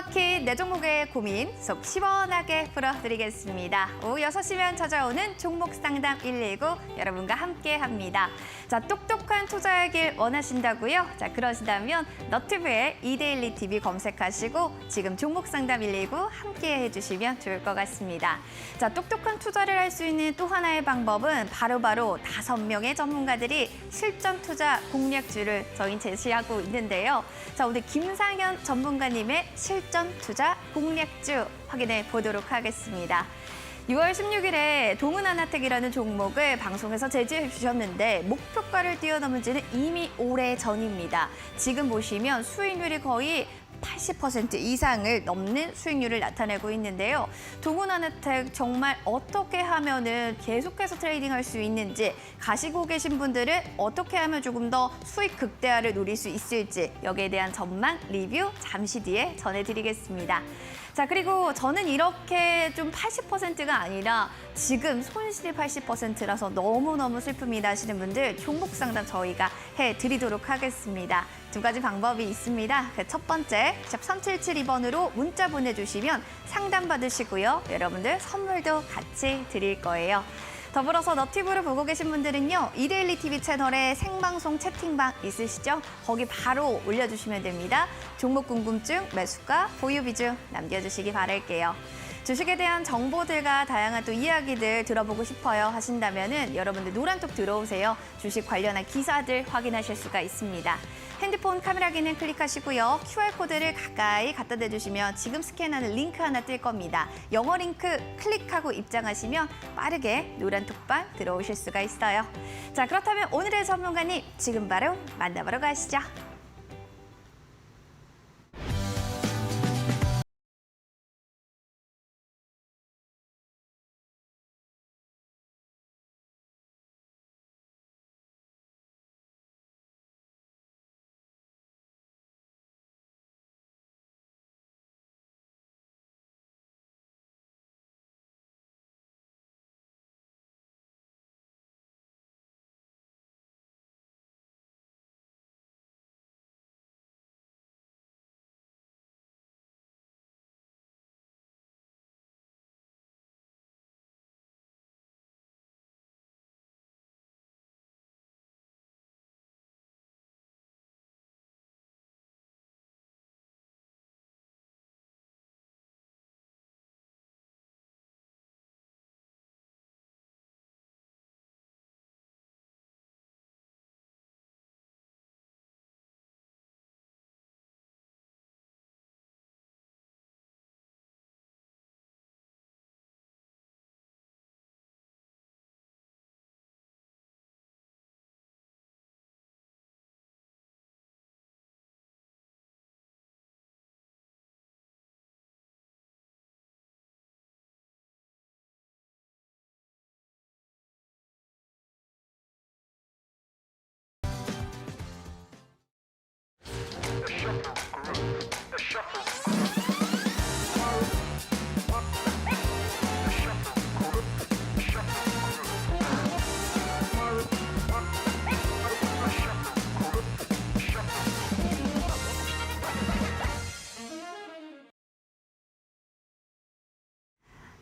막힌 내 종목의 고민 속 시원하게 풀어드리겠습니다. 오후 6시면 찾아오는 종목 상담 119 여러분과 함께합니다. 자, 똑똑한 투자의 길 원하신다고요? 자, 그러시다면 너튜브에 이데일리 TV 검색하시고 지금 종목 상담 119 함께 해주시면 좋을 것 같습니다. 자, 똑똑한 투자를 할 수 있는 또 하나의 방법은 바로 5명의 전문가들이 실전 투자 공략주를 저희 제시하고 있는데요. 자, 오늘 김상현 전문가님의 실전 투자 공략주 확인해 보도록 하겠습니다. 6월 16일에 동은하나텍이라는 종목을 방송에서 제지해 주셨는데 목표가를 뛰어넘은 지는 이미 오래 전입니다. 지금 보시면 수익률이 거의 80% 이상을 넘는 수익률을 나타내고 있는데요. 동은하나텍 정말 어떻게 하면은 계속해서 트레이딩할 수 있는지, 가시고 계신 분들은 어떻게 하면 조금 더 수익 극대화를 노릴 수 있을지 여기에 대한 전망 리뷰 잠시 뒤에 전해드리겠습니다. 자, 그리고 저는 이렇게 좀 80%가 아니라 지금 손실이 80%라서 너무너무 슬픕니다 하시는 분들 종목 상담 저희가 해드리도록 하겠습니다. 두 가지 방법이 있습니다. 첫 번째, 샵 3772번으로 문자 보내주시면 상담 받으시고요. 여러분들 선물도 같이 드릴 거예요. 더불어서 너튜브를 보고 계신 분들은요. 이데일리 TV 채널에 생방송 채팅방 있으시죠? 거기 바로 올려주시면 됩니다. 종목 궁금증, 매수가, 보유 비중 남겨주시기 바랄게요. 주식에 대한 정보들과 다양한 또 이야기들 들어보고 싶어요 하신다면은 여러분들 노란톡 들어오세요. 주식 관련한 기사들 확인하실 수가 있습니다. 핸드폰 카메라 기능 클릭하시고요. QR코드를 가까이 갖다 대주시면 지금 스캔하는 링크 하나 뜰 겁니다. 영어 링크 클릭하고 입장하시면 빠르게 노란톡방 들어오실 수가 있어요. 자, 그렇다면 오늘의 전문가님 지금 바로 만나보러 가시죠.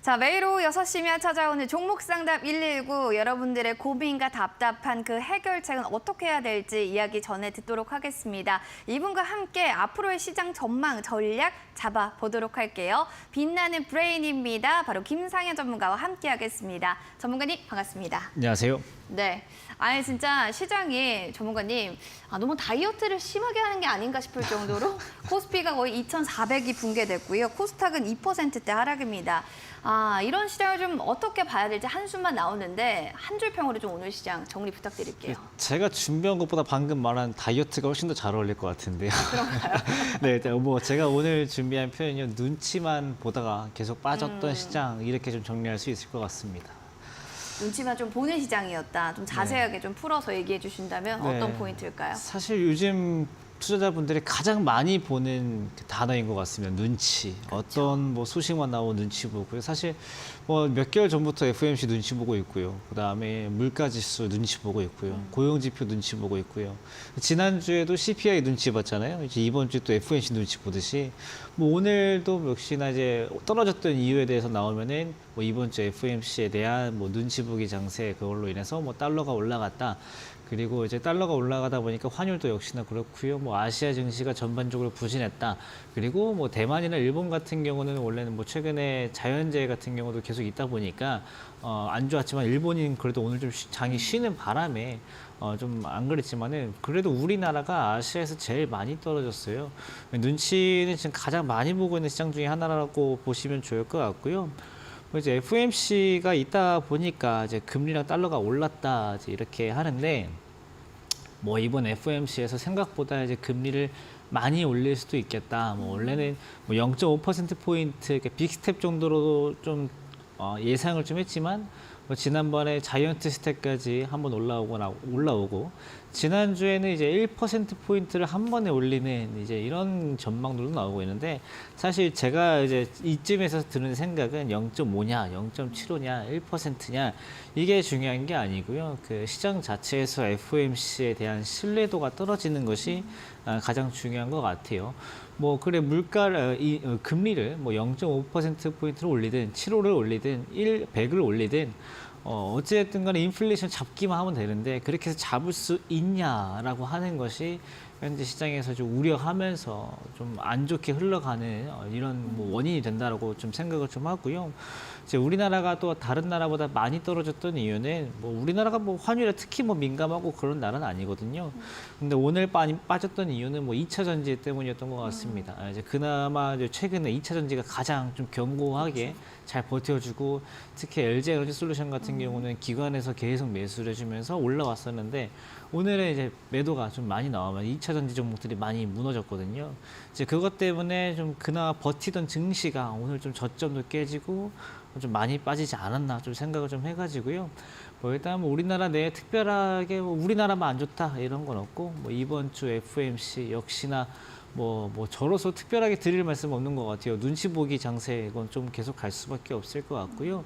자, 매일 오후 6시면 찾아오는 종목 상담 119 여러분들의 고민과 답답한 그 해결책은 어떻게 해야 될지 이야기 전해 듣도록 하겠습니다. 이분과 함께 앞으로의 시장 전망 전략 잡아보도록 할게요. 빛나는 브레인입니다. 바로 김상현 전문가와 함께 하겠습니다. 전문가님 반갑습니다. 안녕하세요. 네. 아니 진짜 시장이 전문가님 너무 다이어트를 심하게 하는 게 아닌가 싶을 정도로 코스피가 거의 2,400이 붕괴됐고요. 코스닥은 2%대 하락입니다. 이런 시장을 좀 어떻게 봐야 될지 한숨만 나오는데 한 줄 평으로 좀 오늘 시장 정리 부탁드릴게요. 제가 준비한 것보다 방금 말한 다이어트가 훨씬 더 잘 어울릴 것 같은데요. 그런가요? 네, 제가 오늘 준비한 표현이요. 눈치만 보다가 계속 빠졌던 시장 이렇게 좀 정리할 수 있을 것 같습니다. 눈치만 좀 보는 시장이었다. 좀 자세하게 좀 풀어서 얘기해 주신다면 어떤 포인트일까요? 사실 요즘 투자자분들이 가장 많이 보는 그 단어인 것 같습니다. 눈치. 어떤 뭐 소식만 나오면 눈치 보고요. 사실 뭐 몇 개월 전부터 FOMC 눈치 보고 있고요. 그다음에 물가지수 눈치 보고 있고요. 고용지표 눈치 보고 있고요. 지난주에도 CPI 눈치 봤잖아요. 이제 이번 주 또 FOMC 눈치 보듯이 뭐 오늘도 역시나 이제 떨어졌던 이유에 대해서 나오면은 뭐 이번 주 FOMC에 대한 뭐 눈치 보기 장세 그걸로 인해서 뭐 달러가 올라갔다. 그리고 이제 달러가 올라가다 보니까 환율도 역시나 그렇고요. 뭐 아시아 증시가 전반적으로 부진했다. 그리고 뭐 대만이나 일본 같은 경우는 원래는 뭐 최근에 자연재해 같은 경우도 계속 있다 보니까 안 좋았지만 일본인 그래도 오늘 좀 장이 쉬는 바람에 좀 안 그랬지만은 그래도 우리나라가 아시아에서 제일 많이 떨어졌어요. 눈치는 지금 가장 많이 보고 있는 시장 중에 하나라고 보시면 좋을 것 같고요. 이제 FOMC가 있다 보니까 이제 금리랑 달러가 올랐다 이제 이렇게 하는데 뭐 이번 FOMC에서 생각보다 이제 금리를 많이 올릴 수도 있겠다. 뭐 원래는 뭐 0.5%포인트 빅스텝 정도로 좀 예상을 좀 했지만 뭐 지난번에 자이언트 스텝까지 한번 올라오고 지난주에는 이제 1%포인트를 한 번에 올리는 이제 이런 전망들도 나오고 있는데 사실 제가 이제 이쯤에서 드는 생각은 0.5냐, 0.75냐, 1%냐 이게 중요한 게 아니고요. 그 시장 자체에서 FOMC에 대한 신뢰도가 떨어지는 것이 가장 중요한 것 같아요. 뭐 그래 금리를 뭐 0.5%포인트를 올리든 7호를 올리든 100을 올리든 어찌됐든 간에 인플레이션 잡기만 하면 되는데 그렇게 해서 잡을 수 있냐라고 하는 것이 현재 시장에서 좀 우려하면서 좀 안 좋게 흘러가는 이런 뭐 원인이 된다라고 좀 생각을 좀 하고요. 이제 우리나라가 또 다른 나라보다 많이 떨어졌던 이유는 뭐 우리나라가 뭐 환율에 특히 뭐 민감하고 그런 나라는 아니거든요. 근데 오늘 많이 빠졌던 이유는 뭐 2차 전지 때문이었던 것 같습니다. 이제 그나마 이제 최근에 2차 전지가 가장 좀 견고하게 잘 버텨주고 특히 LG 에너지 솔루션 같은 경우는 기관에서 계속 매수를 해주면서 올라왔었는데 오늘은 이제 매도가 좀 많이 나오면 2차 전지 종목들이 많이 무너졌거든요. 이제 그것 때문에 좀 그나마 버티던 증시가 오늘 좀 저점도 깨지고 좀 많이 빠지지 않았나 좀 생각을 좀 해가지고요. 뭐 일단 뭐 우리나라 내에 특별하게 뭐 우리나라만 안 좋다 이런 건 없고 뭐 이번 주 FOMC 역시나 뭐 저로서 특별하게 드릴 말씀 없는 것 같아요. 눈치 보기 장세 이건 좀 계속 갈 수밖에 없을 것 같고요.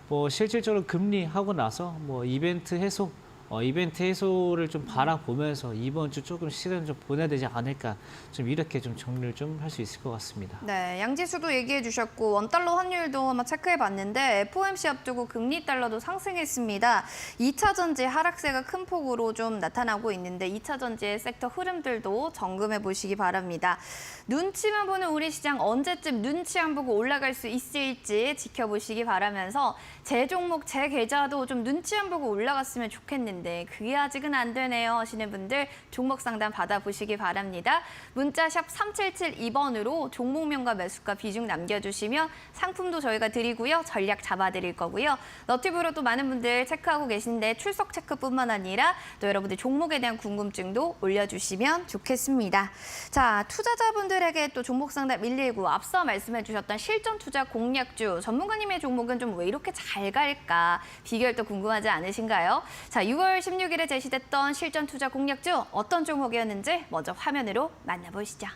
뭐 실질적으로 금리 하고 나서 뭐 이벤트 해소를 좀 바라보면서 이번 주 조금 시간 좀 보내야 되지 않을까 좀 이렇게 좀 정리를 좀 할 수 있을 것 같습니다. 네, 양지수도 얘기해 주셨고 원달러 환율도 한번 체크해 봤는데 FOMC 앞두고 금리 달러도 상승했습니다. 2차 전지 하락세가 큰 폭으로 좀 나타나고 있는데 2차 전지의 섹터 흐름들도 점검해 보시기 바랍니다. 눈치만 보는 우리 시장 언제쯤 눈치 안 보고 올라갈 수 있을지 지켜보시기 바라면서 제 종목, 제 계좌도 좀 눈치 안 보고 올라갔으면 좋겠는데 그게 아직은 안 되네요 하시는 분들 종목 상담 받아보시기 바랍니다. 문자 샵 3772번으로 종목명과 매수가 비중 남겨주시면 상품도 저희가 드리고요. 전략 잡아드릴 거고요. 너튜브로 또 많은 분들 체크하고 계신데 출석 체크뿐만 아니라 또 여러분들 종목에 대한 궁금증도 올려주시면 좋겠습니다. 자, 투자자분들에게 또 종목 상담 119 앞서 말씀해 주셨던 실전 투자 공략주 전문가님의 종목은 좀 왜 이렇게 잘 갈까 비결도 궁금하지 않으신가요? 자, 6월 16일에 제시됐던 실전 투자 공략주 어떤 종목이었는지 먼저 화면으로 만나보시죠.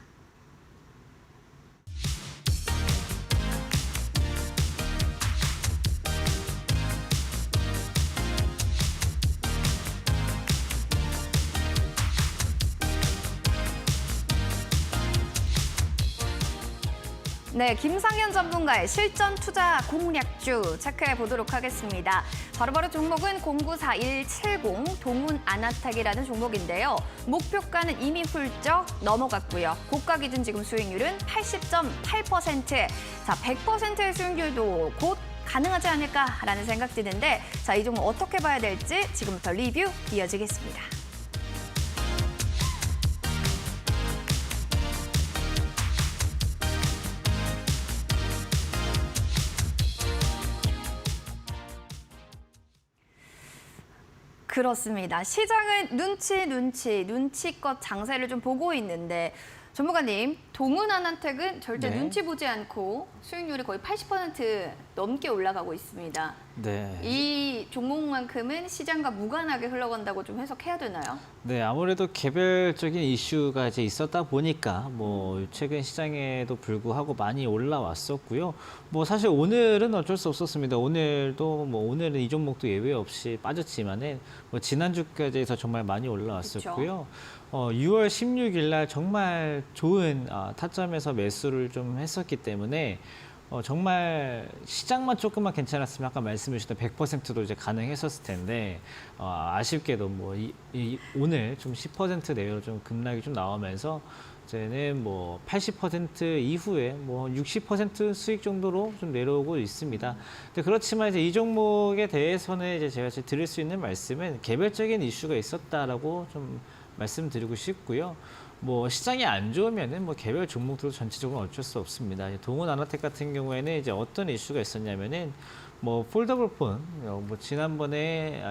네, 김상현 전문가의 실전 투자 공략주 체크해 보도록 하겠습니다. 바로바로 종목은 094170 동훈 아나텍이라는 종목인데요. 목표가는 이미 훌쩍 넘어갔고요. 고가 기준 지금 수익률은 80.8%. 자, 100%의 수익률도 곧 가능하지 않을까라는 생각 드는데 자, 이 종목 어떻게 봐야 될지 지금부터 리뷰 이어지겠습니다. 그렇습니다. 시장은 눈치껏 장세를 좀 보고 있는데 전문가님, 동은아난텍은 절대 네. 눈치 보지 않고 수익률이 거의 80% 넘게 올라가고 있습니다. 네. 이 종목만큼은 시장과 무관하게 흘러간다고 좀 해석해야 되나요? 네, 아무래도 개별적인 이슈가 이제 있었다 보니까 뭐 최근 시장에도 불구하고 많이 올라왔었고요. 뭐 사실 오늘은 어쩔 수 없었습니다. 오늘도 뭐 오늘은 이 종목도 예외 없이 빠졌지만은 뭐 지난주까지 해서 정말 많이 올라왔었고요. 6월 16일 날 정말 좋은 타점에서 매수를 좀 했었기 때문에 정말 시장만 조금만 괜찮았으면 아까 말씀해 주셨던 100%도 이제 가능했었을 텐데 아쉽게도 뭐 오늘 좀 10% 내외로 좀 급락이 좀 나오면서 이제는 뭐 80% 이후에 뭐 60% 수익 정도로 좀 내려오고 있습니다. 근데 그렇지만 이제 이 종목에 대해서는 이제 제가 드릴 수 있는 말씀은 개별적인 이슈가 있었다라고 좀 말씀드리고 싶고요. 뭐 시장이 안 좋으면은 뭐 개별 종목들도 전체적으로 어쩔 수 없습니다. 동은아나텍 같은 경우에는 이제 어떤 이슈가 있었냐면은 뭐 폴더블 폰, 뭐 이번에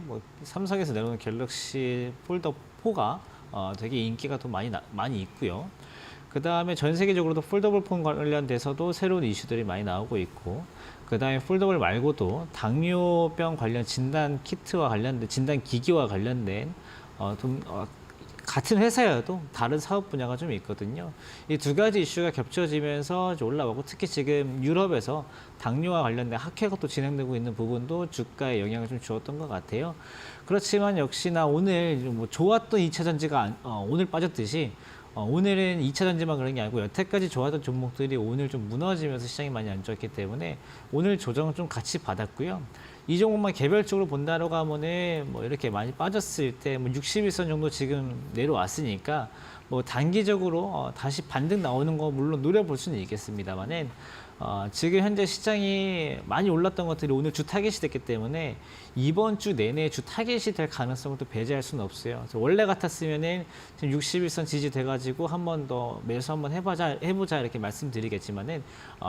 뭐 삼성에서 내놓은 갤럭시 폴더 4가 되게 인기가 더 많이 있고요. 그 다음에 전 세계적으로도 폴더블 폰 관련돼서도 새로운 이슈들이 많이 나오고 있고, 그 다음에 폴더블 말고도 당뇨병 관련 진단 키트와 관련된 진단 기기와 관련된 같은 회사여도 다른 사업 분야가 좀 있거든요. 이 두 가지 이슈가 겹쳐지면서 이제 올라오고, 특히 지금 유럽에서 당뇨와 관련된 학회가 또 진행되고 있는 부분도 주가에 영향을 좀 주었던 것 같아요. 그렇지만 역시나 오늘 뭐 좋았던 2차 전지가 오늘 빠졌듯이 오늘은 2차 전지만 그런 게 아니고 여태까지 좋았던 종목들이 오늘 좀 무너지면서 시장이 많이 안 좋았기 때문에 오늘 조정을 좀 같이 받았고요. 이 종목만 개별적으로 본다라고 하면은 뭐 이렇게 많이 빠졌을 때 뭐 61선 정도 지금 내려왔으니까 뭐 단기적으로 다시 반등 나오는 거 물론 노려볼 수는 있겠습니다만은 지금 현재 시장이 많이 올랐던 것들이 오늘 주 타겟이 됐기 때문에 이번 주 내내 주 타겟이 될 가능성을 또 배제할 수는 없어요. 그래서 원래 같았으면은 지금 61선 지지돼가지고 한 번 더 매수 한번 해보자 이렇게 말씀드리겠지만은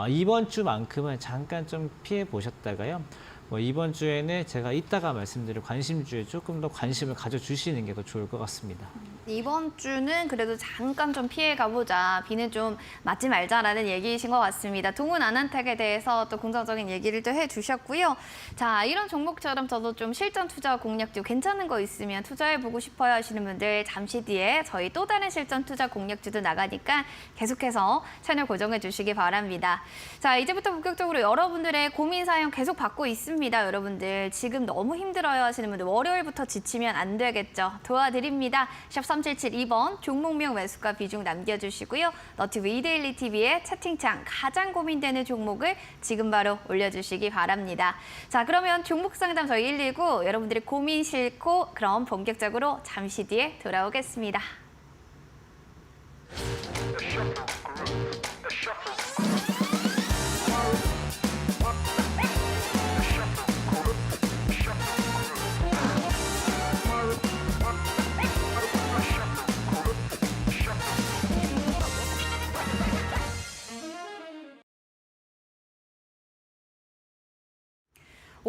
이번 주만큼은 잠깐 좀 피해 보셨다가요. 뭐 이번 주에는 제가 이따가 말씀드릴 관심주에 조금 더 관심을 가져주시는 게 더 좋을 것 같습니다. 이번 주는 그래도 잠깐 좀 피해 가보자. 비는 좀 맞지 말자라는 얘기이신 것 같습니다. 동은아난텍에 대해서 또 긍정적인 얘기를 또 해주셨고요. 자, 이런 종목처럼 저도 좀 실전 투자 공략주 괜찮은 거 있으면 투자해보고 싶어요 하시는 분들 잠시 뒤에 저희 또 다른 실전 투자 공략주도 나가니까 계속해서 채널 고정해 주시기 바랍니다. 자, 이제부터 본격적으로 여러분들의 고민 사연 계속 받고 있습니다. 여러분들 지금 너무 힘들어요 하시는 분들 월요일부터 지치면 안 되겠죠. 도와드립니다. 샵 3772번 종목명 매수가 비중 남겨주시고요. 너튜브 이데일리 TV의 채팅창 가장 고민되는 종목을 지금 바로 올려주시기 바랍니다. 자, 그러면 종목 상담 저희 119 여러분들의 고민 싣고 그럼 본격적으로 잠시 뒤에 돌아오겠습니다.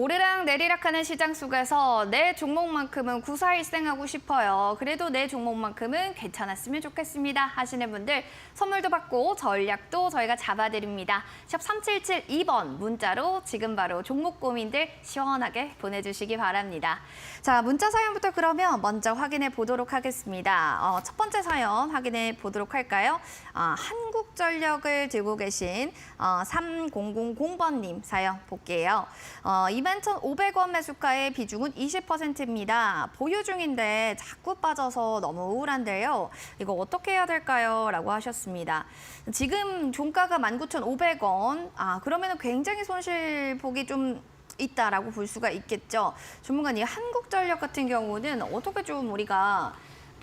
오르락 내리락하는 시장 속에서 내 종목만큼은 구사일생하고 싶어요. 그래도 내 종목만큼은 괜찮았으면 좋겠습니다 하시는 분들 선물도 받고 전략도 저희가 잡아드립니다. 샵 3772번 문자로 지금 바로 종목 고민들 시원하게 보내주시기 바랍니다. 자, 문자 사연부터 그러면 먼저 확인해 보도록 하겠습니다. 첫 번째 사연 확인해 보도록 할까요? 한국전력을 들고 계신 3000번님 사연 볼게요. 21,500원 매수가의 비중은 20%입니다. 보유 중인데 자꾸 빠져서 너무 우울한데요. 이거 어떻게 해야 될까요? 라고 하셨습니다. 지금 종가가 19,500원. 그러면 굉장히 손실폭이 좀 있다라고 볼 수가 있겠죠. 전문가님, 한국전력 같은 경우는 어떻게 좀 우리가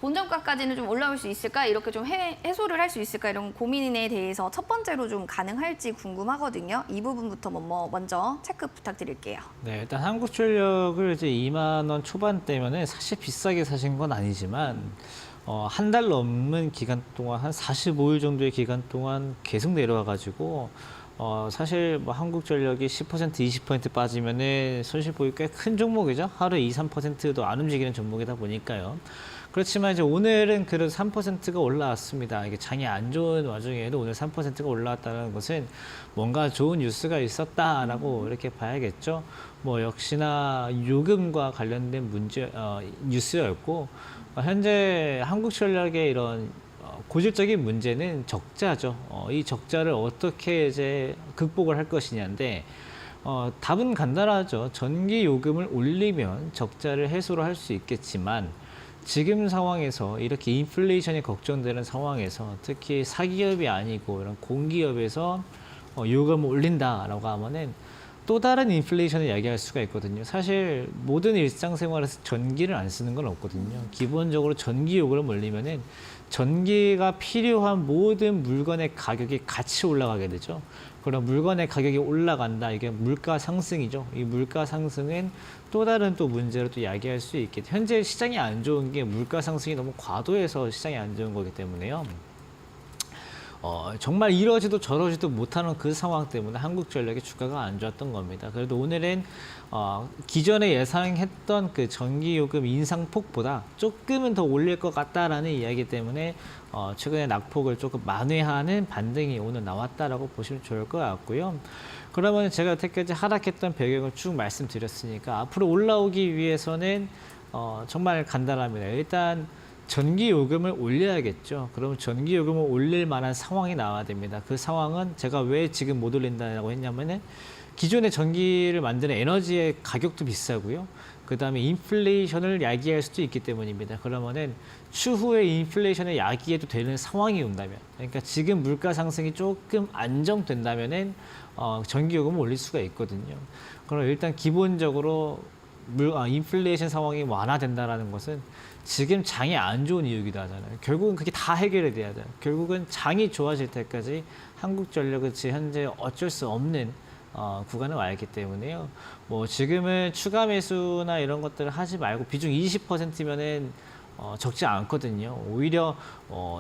본전가까지는 좀 올라올 수 있을까? 이렇게 좀 해소를 할 수 있을까? 이런 고민에 대해서 첫 번째로 좀 가능할지 궁금하거든요. 이 부분부터 먼저 체크 부탁드릴게요. 네, 일단 한국전력을 이제 2만 원 초반대면은 사실 비싸게 사신 건 아니지만 한 달 넘는 기간 동안 한 45일 정도의 기간 동안 계속 내려와가지고 사실 뭐 한국전력이 10% 20% 빠지면은 손실폭이 꽤 큰 종목이죠. 하루에 2, 3%도 안 움직이는 종목이다 보니까요. 그렇지만 이제 오늘은 그래도 3%가 올라왔습니다. 이게 장이 안 좋은 와중에도 오늘 3%가 올라왔다는 것은 뭔가 좋은 뉴스가 있었다라고 이렇게 봐야겠죠. 뭐 역시나 요금과 관련된 뉴스였고 현재 한국전력의 이런 고질적인 문제는 적자죠. 이 적자를 어떻게 이제 극복을 할 것이냐인데 답은 간단하죠. 전기 요금을 올리면 적자를 해소를 할 수 있겠지만 지금 상황에서 이렇게 인플레이션이 걱정되는 상황에서 특히 사기업이 아니고 이런 공기업에서 요금을 올린다라고 하면은 또 다른 인플레이션을 이야기할 수가 있거든요. 사실 모든 일상생활에서 전기를 안 쓰는 건 없거든요. 기본적으로 전기 요금을 올리면은 전기가 필요한 모든 물건의 가격이 같이 올라가게 되죠. 그럼 물건의 가격이 올라간다. 이게 물가 상승이죠. 이 물가 상승은 또 다른 또 문제로 또 이야기할 수 있겠죠. 현재 시장이 안 좋은 게 물가 상승이 너무 과도해서 시장이 안 좋은 거기 때문에요. 정말 이러지도 저러지도 못하는 그 상황 때문에 한국전력의 주가가 안 좋았던 겁니다. 그래도 오늘은 기존에 예상했던 그 전기요금 인상폭보다 조금은 더 올릴 것 같다라는 이야기 때문에 최근에 낙폭을 조금 만회하는 반등이 오늘 나왔다라고 보시면 좋을 것 같고요. 그러면 제가 여태까지 하락했던 배경을 쭉 말씀드렸으니까 앞으로 올라오기 위해서는 정말 간단합니다. 일단 전기 요금을 올려야겠죠. 그러면 전기 요금을 올릴 만한 상황이 나와야 됩니다. 그 상황은 제가 왜 지금 못 올린다고 했냐면은 기존의 전기를 만드는 에너지의 가격도 비싸고요. 그 다음에 인플레이션을 야기할 수도 있기 때문입니다. 그러면은 추후에 인플레이션을 야기해도 되는 상황이 온다면, 그러니까 지금 물가 상승이 조금 안정된다면은 전기 요금을 올릴 수가 있거든요. 그럼 일단 기본적으로 인플레이션 상황이 완화된다라는 것은 지금 장이 안 좋은 이유기도 하잖아요. 결국은 그게 다 해결이 돼야 돼요. 결국은 장이 좋아질 때까지 한국전력은 현재 어쩔 수 없는 구간에 와 있기 때문에요. 뭐 지금은 추가 매수나 이런 것들을 하지 말고 비중 20%면은 적지 않거든요. 오히려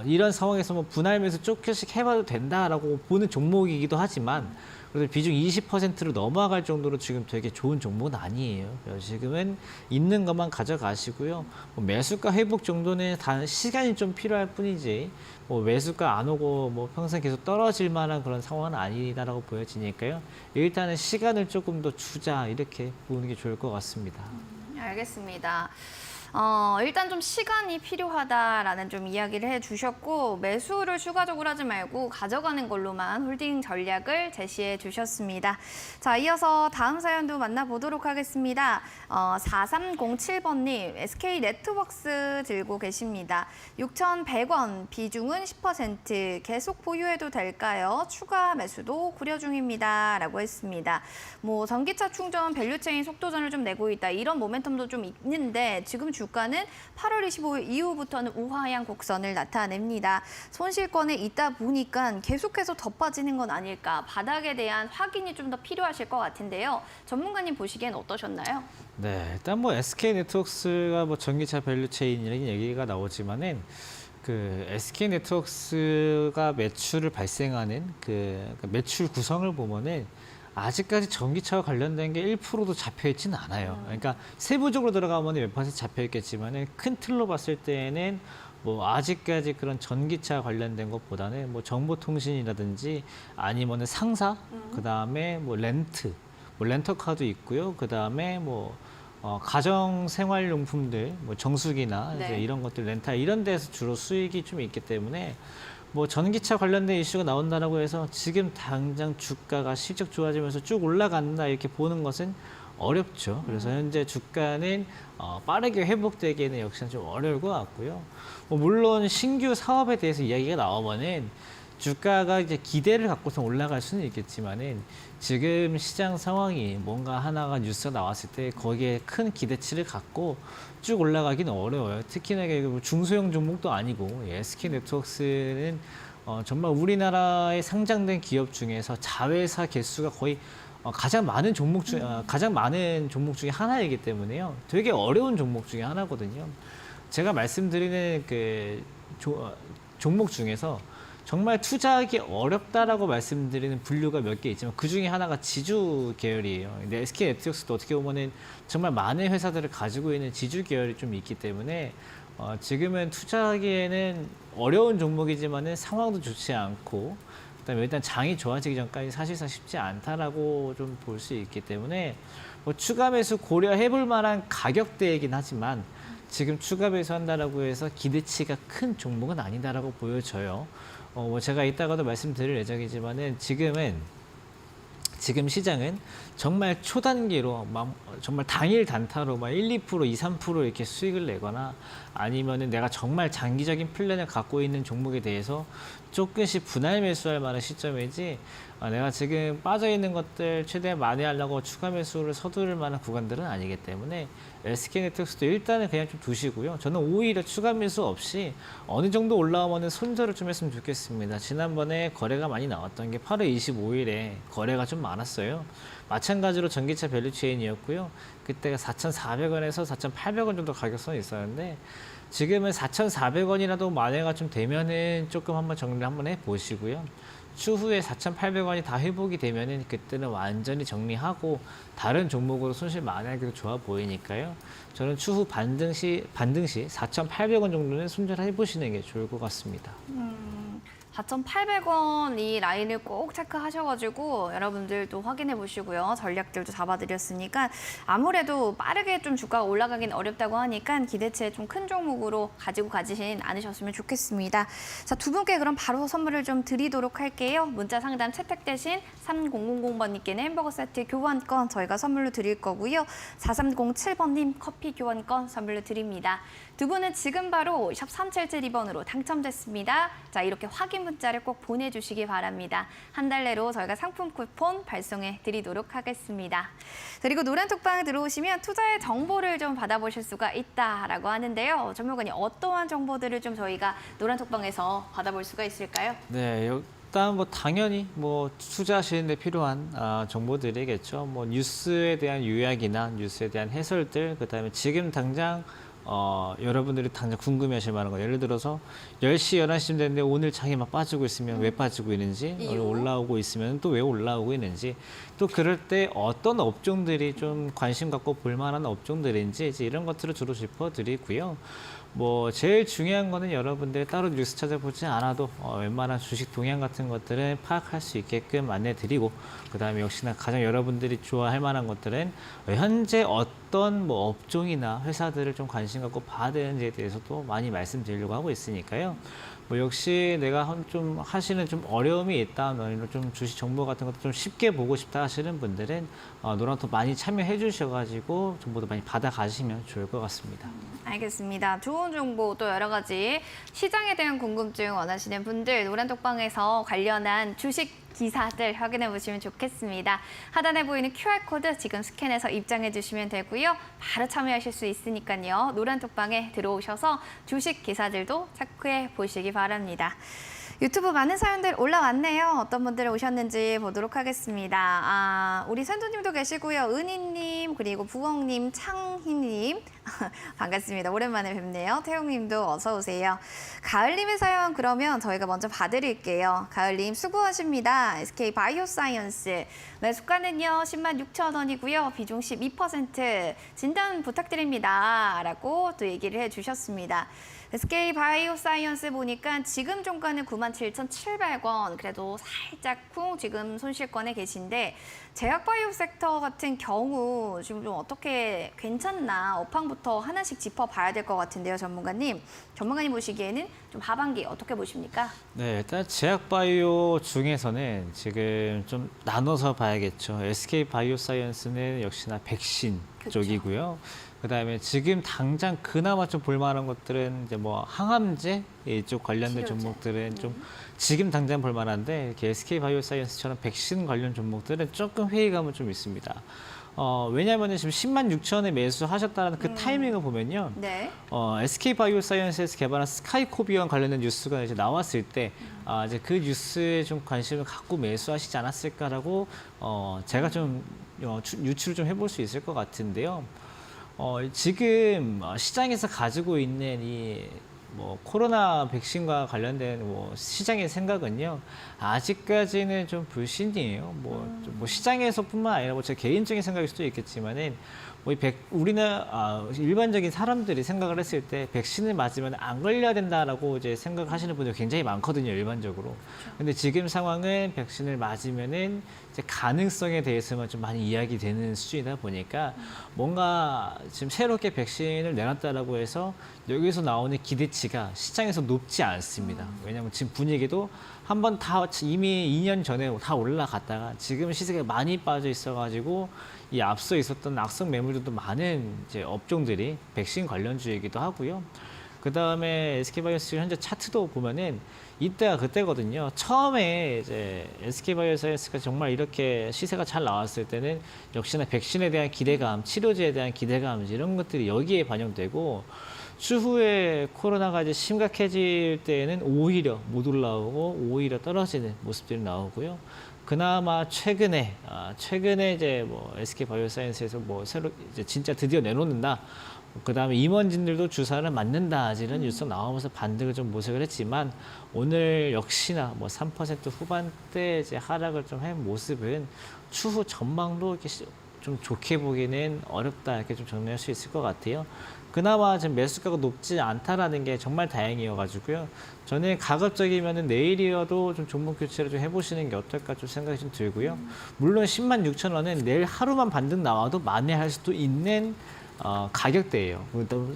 이런 상황에서 뭐 분할 매수 조금씩 해봐도 된다라고 보는 종목이기도 하지만 그래서 비중 20%로 넘어갈 정도로 지금 되게 좋은 종목은 아니에요. 그래서 지금은 있는 것만 가져가시고요. 뭐 매수가 회복 정도는 단 시간이 좀 필요할 뿐이지 뭐 매수가 안 오고 뭐 평생 계속 떨어질 만한 그런 상황은 아니다라고 보여지니까요. 일단은 시간을 조금 더 주자 이렇게 보는 게 좋을 것 같습니다. 알겠습니다. 일단 좀 시간이 필요하다라는 좀 이야기를 해주셨고 매수를 추가적으로 하지 말고 가져가는 걸로만 홀딩 전략을 제시해 주셨습니다. 자, 이어서 다음 사연도 만나보도록 하겠습니다. 4307번님 SK네트워크스 들고 계십니다. 6,100원 비중은 10% 계속 보유해도 될까요? 추가 매수도 고려 중입니다. 라고 했습니다. 뭐 전기차 충전 밸류체인 속도전을 좀 내고 있다. 이런 모멘텀도 좀 있는데 지금 주가는 8월 25일 이후부터는 우하향 곡선을 나타냅니다. 손실권에 있다 보니까 계속해서 더 빠지는 건 아닐까. 바닥에 대한 확인이 좀 더 필요하실 것 같은데요. 전문가님 보시기엔 어떠셨나요? 네, 일단 뭐 SK네트워크스가 뭐 전기차 밸류체인이라는 얘기가 나오지만은 그 SK네트워크스가 매출을 발생하는 그 매출 구성을 보면은 아직까지 전기차와 관련된 게 1%도 잡혀 있지는 않아요. 그러니까 세부적으로 들어가면 몇 퍼센트 잡혀 있겠지만은 큰 틀로 봤을 때는 뭐 아직까지 그런 전기차 관련된 것보다는 뭐 정보통신이라든지 아니면은 상사, 그 다음에 뭐 렌터카도 있고요. 그 다음에 뭐 가정 생활용품들, 뭐 정수기나 네. 이제 이런 것들 렌탈 이런 데서 주로 수익이 좀 있기 때문에 뭐 전기차 관련된 이슈가 나온다라고 해서 지금 당장 주가가 실적 좋아지면서 쭉 올라간다 이렇게 보는 것은 어렵죠. 그래서 현재 주가는 빠르게 회복되기에는 역시나 좀 어려울 것 같고요. 뭐 물론 신규 사업에 대해서 이야기가 나오면은 주가가 이제 기대를 갖고서 올라갈 수는 있겠지만은 지금 시장 상황이 뭔가 하나가 뉴스가 나왔을 때 거기에 큰 기대치를 갖고 쭉 올라가기는 어려워요. 특히나 이게 중소형 종목도 아니고 SK네트워크스는 정말 우리나라에 상장된 기업 중에서 자회사 개수가 거의 가장 많은 종목 중에 하나이기 때문에요. 되게 어려운 종목 중에 하나거든요. 제가 말씀드리는 그 종목 중에서 정말 투자하기 어렵다라고 말씀드리는 분류가 몇 개 있지만 그 중에 하나가 지주 계열이에요. 근데 SK네트워크스도 어떻게 보면은 정말 많은 회사들을 가지고 있는 지주 계열이 좀 있기 때문에 지금은 투자하기에는 어려운 종목이지만은 상황도 좋지 않고, 그다음에 일단 장이 좋아지기 전까지 사실상 쉽지 않다라고 좀 볼 수 있기 때문에 뭐 추가 매수 고려해 볼 만한 가격대이긴 하지만 지금 추가 매수한다라고 해서 기대치가 큰 종목은 아니다라고 보여져요. 뭐 제가 이따가도 말씀드릴 예정이지만은 지금 시장은 정말 초단기로 정말 당일 단타로 막 1, 2%, 2, 3% 이렇게 수익을 내거나 아니면은 내가 정말 장기적인 플랜을 갖고 있는 종목에 대해서 조금씩 분할 매수할 만한 시점이지, 내가 지금 빠져 있는 것들 최대한 만회하려고 추가 매수를 서두를 만한 구간들은 아니기 때문에 SK네트워크스도 일단은 그냥 좀 두시고요. 저는 오히려 추가 매수 없이 어느 정도 올라오면은 손절을 좀 했으면 좋겠습니다. 지난번에 거래가 많이 나왔던 게 8월 25일에 거래가 좀 많았어요. 마찬가지로 전기차 밸류체인이었고요. 그때가 4,400원에서 4,800원 정도 가격선이 있었는데 지금은 4,400원이라도 만회가 좀 되면은 조금 한번 정리를 한번 해보시고요. 추후에 4,800원이 다 회복이 되면은 그때는 완전히 정리하고 다른 종목으로 손실 만회하기도 좋아 보이니까요. 저는 추후 반등 시 4,800원 정도는 손절해 보시는 게 좋을 것 같습니다. 4,800원 이 라인을 꼭 체크하셔가지고 여러분들도 확인해 보시고요. 전략들도 잡아드렸으니까 아무래도 빠르게 좀 주가가 올라가긴 어렵다고 하니까 기대치에 좀 큰 종목으로 가지고 가지진 않으셨으면 좋겠습니다. 자, 두 분께 그럼 바로 선물을 좀 드리도록 할게요. 문자 상담 채택되신 3000번님께는 햄버거 세트 교환권 저희가 선물로 드릴 거고요. 4307번님 커피 교환권 선물로 드립니다. 두 분은 지금 바로 샵 3772번으로 당첨됐습니다. 자, 이렇게 확인 문자를 꼭 보내주시기 바랍니다. 한 달 내로 저희가 상품 쿠폰 발송해 드리도록 하겠습니다. 그리고 노란톡방 들어오시면 투자의 정보를 좀 받아보실 수가 있다라고 하는데요. 전문가님 어떠한 정보들을 좀 저희가 노란톡방에서 받아볼 수가 있을까요? 네, 일단 뭐 당연히 뭐 투자하시는 데 필요한 정보들이겠죠. 뭐 뉴스에 대한 요약이나 뉴스에 대한 해설들, 그다음에 지금 당장 여러분들이 당장 궁금해하실 만한 거, 예를 들어서 10시, 11시쯤 됐는데 오늘 장이 막 빠지고 있으면 왜 빠지고 있는지, 오늘 올라오고 있으면 또 왜 올라오고 있는지, 또 그럴 때 어떤 업종들이 좀 관심 갖고 볼 만한 업종들인지 이제 이런 것들을 주로 짚어드리고요. 뭐 제일 중요한 거는 여러분들 따로 뉴스 찾아보지 않아도 웬만한 주식 동향 같은 것들은 파악할 수 있게끔 안내드리고, 그다음에 역시나 가장 여러분들이 좋아할 만한 것들은 현재 어떤 뭐 업종이나 회사들을 좀 관심 갖고 봐야 되는지에 대해서도 많이 말씀드리려고 하고 있으니까요. 뭐 역시 내가 좀 하시는 좀 어려움이 있다, 아니면 좀 주식 정보 같은 것도 좀 쉽게 보고 싶다 하시는 분들은 노란톡 많이 참여해 주셔가지고 정보도 많이 받아 가시면 좋을 것 같습니다. 알겠습니다. 좋은 정보 또 여러 가지 시장에 대한 궁금증 원하시는 분들 노란톡방에서 관련한 주식 기사들 확인해 보시면 좋겠습니다. 하단에 보이는 QR코드 지금 스캔해서 입장해 주시면 되고요. 바로 참여하실 수 있으니까요. 노란톡방에 들어오셔서 주식 기사들도 체크해 보시기 바랍니다. 유튜브 많은 사연들 올라왔네요. 어떤 분들 오셨는지 보도록 하겠습니다. 우리 선조님도 계시고요. 은희님, 그리고 부엉님, 창희님 반갑습니다. 오랜만에 뵙네요. 태용님도 어서 오세요. 가을님의 사연 그러면 저희가 먼저 봐드릴게요. 가을님 수고하십니다. SK 바이오사이언스 매수가는요 106,000원이고요. 비중 12% 진단 부탁드립니다. 라고 또 얘기를 해주셨습니다. SK 바이오사이언스 보니까 지금 종가는 97,700원. 그래도 살짝쿵 지금 손실권에 계신데 제약바이오 섹터 같은 경우 지금 좀 어떻게 괜찮나 업황부터 하나씩 짚어봐야 될 것 같은데요, 전문가님. 전문가님 보시기에는 좀 하반기 어떻게 보십니까? 네, 일단 제약바이오 중에서는 지금 좀 나눠서 봐야겠죠. SK 바이오사이언스는 역시나 백신 그쵸. 쪽이고요. 그다음에 지금 당장 그나마 좀 볼만한 것들은 이제 뭐 항암제 이쪽 관련된 치료제. 종목들은 좀 지금 당장 볼만한데, 이렇게 SK 바이오사이언스처럼 백신 관련 종목들은 조금 회의감은 좀 있습니다. 왜냐하면 지금 106,000원에 매수하셨다는 그 타이밍을 보면요. 네. SK 바이오사이언스에서 개발한 스카이코비와 관련된 뉴스가 이제 나왔을 때, 이제 그 뉴스에 좀 관심을 갖고 매수하시지 않았을까라고 제가 좀 유추를 좀 해볼 수 있을 것 같은데요. 지금 시장에서 가지고 있는 이 뭐 코로나 백신과 관련된 뭐 시장의 생각은요, 아직까지는 좀 불신이에요. 뭐 시장에서뿐만 아니라 뭐 제 개인적인 생각일 수도 있겠지만은 일반적인 사람들이 생각을 했을 때 백신을 맞으면 안 걸려야 된다라고 이제 생각하시는 분들이 굉장히 많거든요, 일반적으로. 근데 지금 상황은 백신을 맞으면은 이제 가능성에 대해서만 좀 많이 이야기되는 수준이다 보니까 뭔가 지금 새롭게 백신을 내놨다라고 해서 여기서 나오는 기대치가 시장에서 높지 않습니다. 왜냐하면 지금 분위기도 한번 다 이미 2년 전에 다 올라갔다가 지금 시세가 많이 빠져 있어가지고 이 앞서 있었던 악성 매물들도 많은 이제 업종들이 백신 관련주이기도 하고요. 그 다음에 SK바이오사이언스 현재 차트도 보면은 이때가 그때거든요. 처음에 이제 SK바이오사이언스가 정말 이렇게 시세가 잘 나왔을 때는 역시나 백신에 대한 기대감, 치료제에 대한 기대감 이런 것들이 여기에 반영되고 추후에 코로나가 이제 심각해질 때에는 오히려 못 올라오고 오히려 떨어지는 모습들이 나오고요. 그나마 최근에 이제 뭐 SK 바이오사이언스에서 뭐 새로 이제 진짜 드디어 내놓는다. 그다음에 임원진들도 주사를 맞는다. 이런 뉴스 나오면서 반등을 좀 모색을 했지만 오늘 역시나 뭐 3% 후반대 이제 하락을 좀 한 모습은 추후 전망도 이렇게 좀 좋게 보기는 어렵다 이렇게 좀 정리할 수 있을 것 같아요. 그나마 지금 매수가가 높지 않다라는 게 정말 다행이어가지고요. 저는 가급적이면은 내일이어도 좀 종목 교체를 좀 해보시는 게 어떨까 좀 생각이 좀 들고요. 물론 10만 6천 원은 내일 하루만 반등 나와도 만회할 수도 있는 가격대예요.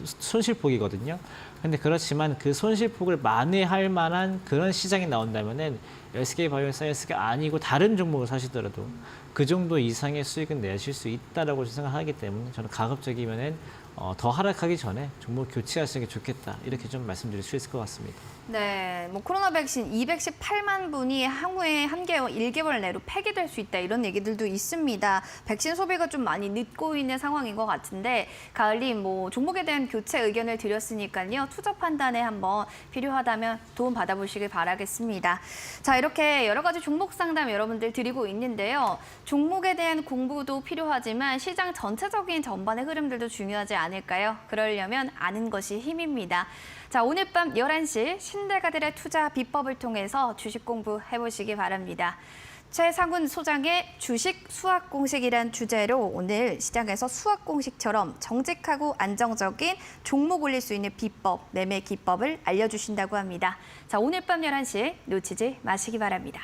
손실폭이거든요. 근데 그렇지만 그 손실폭을 만회할 만한 그런 시장이 나온다면은 SK바이오사이언스가 아니고 다른 종목을 사시더라도 그 정도 이상의 수익은 내실 수 있다라고 생각하기 때문에 저는 가급적이면은 더 하락하기 전에 종목 교체하시는 게 좋겠다 이렇게 좀 말씀드릴 수 있을 것 같습니다. 네, 뭐 코로나 백신 218만 분이 향후에 1개월 내로 폐기될 수 있다 이런 얘기들도 있습니다. 백신 소비가 좀 많이 늦고 있는 상황인 것 같은데 가을님 뭐 종목에 대한 교체 의견을 드렸으니까요. 투자 판단에 한번 필요하다면 도움 받아보시길 바라겠습니다. 자, 이렇게 여러 가지 종목 상담 여러분들 드리고 있는데요. 종목에 대한 공부도 필요하지만 시장 전체적인 전반의 흐름들도 중요하지 않을까요? 그러려면 아는 것이 힘입니다. 자, 오늘 밤 11시 신대가들의 투자 비법을 통해서 주식 공부해보시기 바랍니다. 최상훈 소장의 주식 수학 공식이란 주제로 오늘 시장에서 수학 공식처럼 정직하고 안정적인 종목 올릴 수 있는 비법, 매매 기법을 알려주신다고 합니다. 자, 오늘 밤 11시 놓치지 마시기 바랍니다.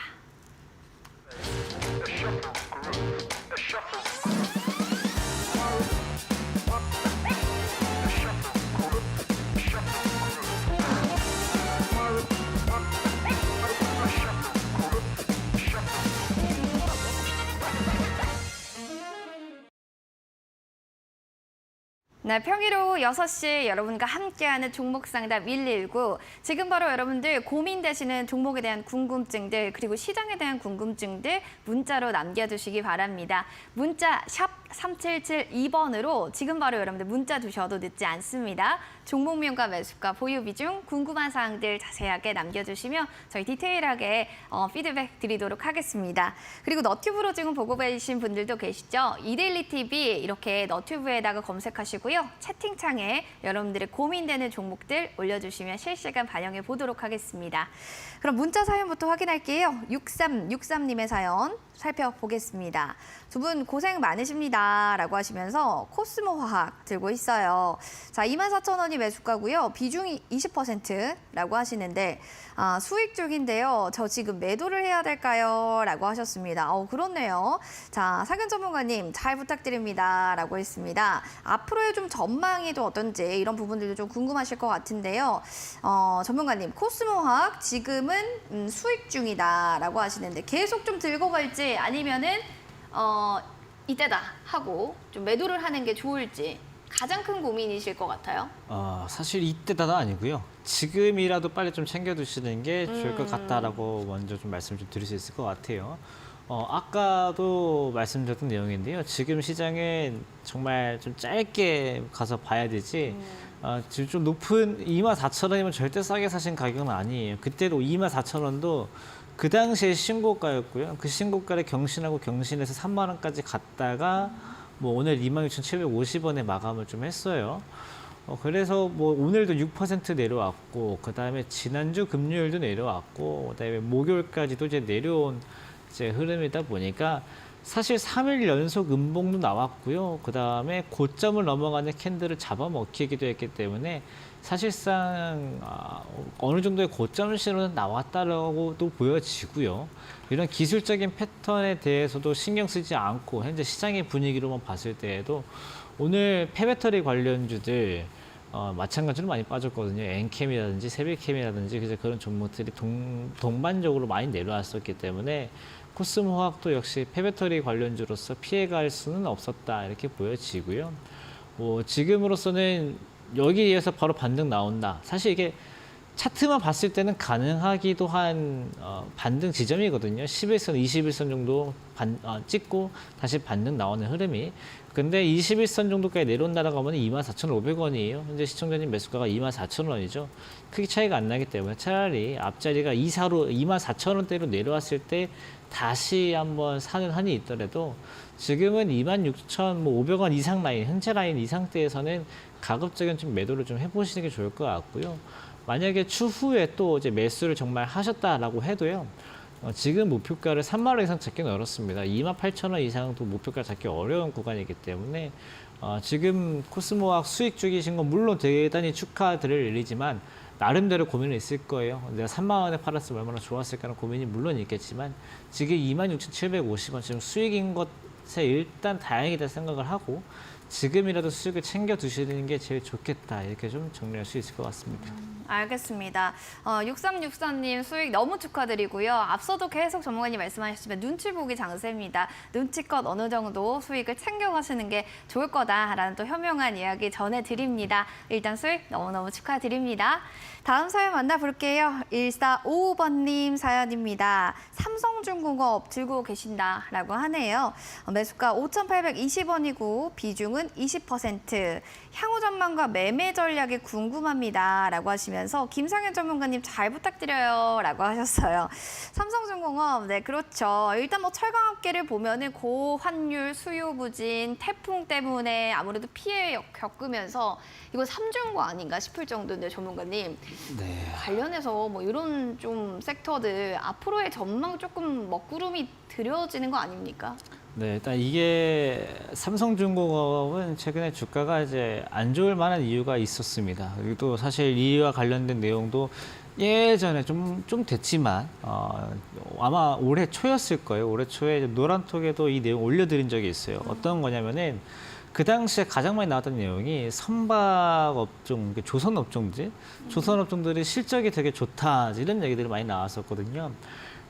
네, 평일 오후 6시 여러분과 함께하는 종목 상담 119. 지금 바로 여러분들 고민되시는 종목에 대한 궁금증들 그리고 시장에 대한 궁금증들 문자로 남겨주시기 바랍니다. 문자 샵 3772번으로 지금 바로 여러분들 문자 주셔도 늦지 않습니다. 종목명과 매수가, 보유 비중, 궁금한 사항들 자세하게 남겨주시면 저희 디테일하게 피드백 드리도록 하겠습니다. 그리고 너튜브로 지금 보고 계신 분들도 계시죠? 이데일리 TV 이렇게 너튜브에다가 검색하시고요. 채팅창에 여러분들의 고민되는 종목들 올려주시면 실시간 반영해 보도록 하겠습니다. 그럼 문자 사연부터 확인할게요. 6363님의 사연 살펴보겠습니다. 두 분 고생 많으십니다. 라고 하시면서 코스모 화학 들고 있어요. 자, 24,000원이 매수가고요. 비중이 20%라고 하시는데 수익 중인데요. 저 지금 매도를 해야 될까요? 라고 하셨습니다. 그렇네요. 자, 상현 전문가님 잘 부탁드립니다. 라고 했습니다. 앞으로의 좀 전망이 또 어떤지 이런 부분들도 좀 궁금하실 것 같은데요. 전문가님, 코스모 화학 지금은 수익 중이다. 라고 하시는데 계속 좀 들고 갈지 아니면은 이때다 하고 좀 매도를 하는 게 좋을지 가장 큰 고민이실 것 같아요. 사실 이때다는 아니고요. 지금이라도 빨리 좀 챙겨두시는 게 좋을 것 같다라고 먼저 좀 말씀 좀 드릴 수 있을 것 같아요. 아까도 말씀드렸던 내용인데요. 지금 시장은 정말 좀 짧게 가서 봐야 되지. 지금 좀 높은 24,000원이면 절대 싸게 사신 가격은 아니에요. 그때도 24,000원도 그 당시에 신고가였고요. 그 시가를 경신하고 경신해서 3만 원까지 갔다가 뭐 오늘 26,750원에 마감을 좀 했어요. 그래서 뭐 오늘도 6% 내려왔고, 그 다음에 지난주 금요일도 내려왔고, 그 다음에 목요일까지도 이제 내려온 이제 흐름이다 보니까 사실 3일 연속 음봉도 나왔고요. 그다음에 고점을 넘어가는 캔들을 잡아먹히기도 했기 때문에 사실상 어느 정도의 고점 신호는 나왔다라고도 보여지고요. 이런 기술적인 패턴에 대해서도 신경 쓰지 않고 현재 시장의 분위기로만 봤을 때에도 오늘 폐배터리 관련주들 마찬가지로 많이 빠졌거든요. 엔캠이라든지 세비캠이라든지 그래서 그런 종목들이 동반적으로 많이 내려왔었기 때문에 코스모화학도 역시 폐배터리 관련주로서 피해갈 수는 없었다 이렇게 보여지고요. 뭐 지금으로서는 여기에서 바로 반등 나온다. 사실 이게 차트만 봤을 때는 가능하기도 한 반등 지점이거든요. 11선, 21선 정도 찍고 다시 반등 나오는 흐름이. 근데 21선 정도까지 내려온다라고 하면 24,500원이에요. 현재 시청자님 매수가가 24,000원이죠. 크게 차이가 안 나기 때문에 차라리 앞자리가 이사로 24,000원대로 내려왔을 때 다시 한번 사는 한이 있더라도 지금은 26,500원 이상 라인, 현재 라인 이 상태에서는 가급적인 좀 매도를 좀 해보시는 게 좋을 것 같고요. 만약에 추후에 또 이제 매수를 정말 하셨다라고 해도요. 지금 목표가를 3만 원 이상 잡기는 어렵습니다. 28,000원 이상도 목표가 잡기 어려운 구간이기 때문에 지금 코스모학 수익 중이신 건 물론 대단히 축하드릴 일이지만 나름대로 고민은 있을 거예요. 내가 3만 원에 팔았으면 얼마나 좋았을까라는 고민이 물론 있겠지만 지금 26,750원 지금 수익인 것에 일단 다행이다 생각을 하고 지금이라도 수익을 챙겨 두시는 게 제일 좋겠다 이렇게 좀 정리할 수 있을 것 같습니다. 알겠습니다. 6364님 수익 너무 축하드리고요. 앞서도 계속 전문가님 말씀하셨지만 눈치 보기 장세입니다. 눈치껏 어느 정도 수익을 챙겨가시는 게 좋을 거다라는 또 현명한 이야기 전해드립니다. 일단 수익 너무너무 축하드립니다. 다음 사연 만나볼게요. 1455번님 사연입니다. 삼성중공업 들고 계신다라고 하네요. 매수가 5,820원이고 비중은 20%. 향후 전망과 매매 전략이 궁금합니다라고 하시면서 김상현 전문가님 잘 부탁드려요라고 하셨어요. 삼성중공업 네 그렇죠. 일단 뭐 철강업계를 보면은 고환율 수요 부진 태풍 때문에 아무래도 피해 겪으면서 이거 삼중고 아닌가 싶을 정도인데 전문가님. 네. 관련해서 뭐 이런 좀 섹터들 앞으로의 전망 조금 먹구름이 드려지는 거 아닙니까? 네, 일단 이게 삼성중공업은 최근에 주가가 이제 안 좋을 만한 이유가 있었습니다. 그리고 또 사실 이와 관련된 내용도 예전에 좀 됐지만 아마 올해 초였을 거예요. 올해 초에 노란톡에도 이 내용 올려드린 적이 있어요. 어떤 거냐면은 그 당시에 가장 많이 나왔던 내용이 선박업종, 조선업종들이 실적이 되게 좋다 이런 얘기들이 많이 나왔었거든요.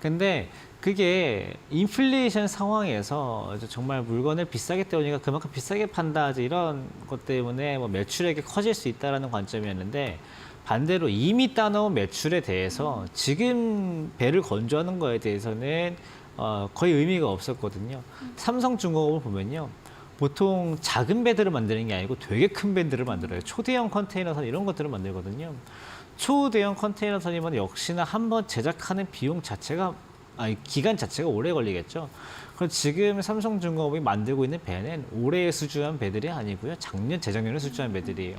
근데 그게 인플레이션 상황에서 정말 물건을 비싸게 떼오니까 그만큼 비싸게 판다 이런 것 때문에 뭐 매출액이 커질 수 있다라는 관점이었는데 반대로 이미 따놓은 매출에 대해서 지금 배를 건조하는 거에 대해서는 거의 의미가 없었거든요. 삼성중공업을 보면요. 보통 작은 배들을 만드는 게 아니고 되게 큰 배들을 만들어요. 초대형 컨테이너선 이런 것들을 만들거든요. 초대형 컨테이너선이면 역시나 한번 제작하는 비용 자체가 기간 자체가 오래 걸리겠죠. 그럼 지금 삼성중공업이 만들고 있는 배는 올해 수주한 배들이 아니고요. 작년, 재작년에 수주한 배들이에요.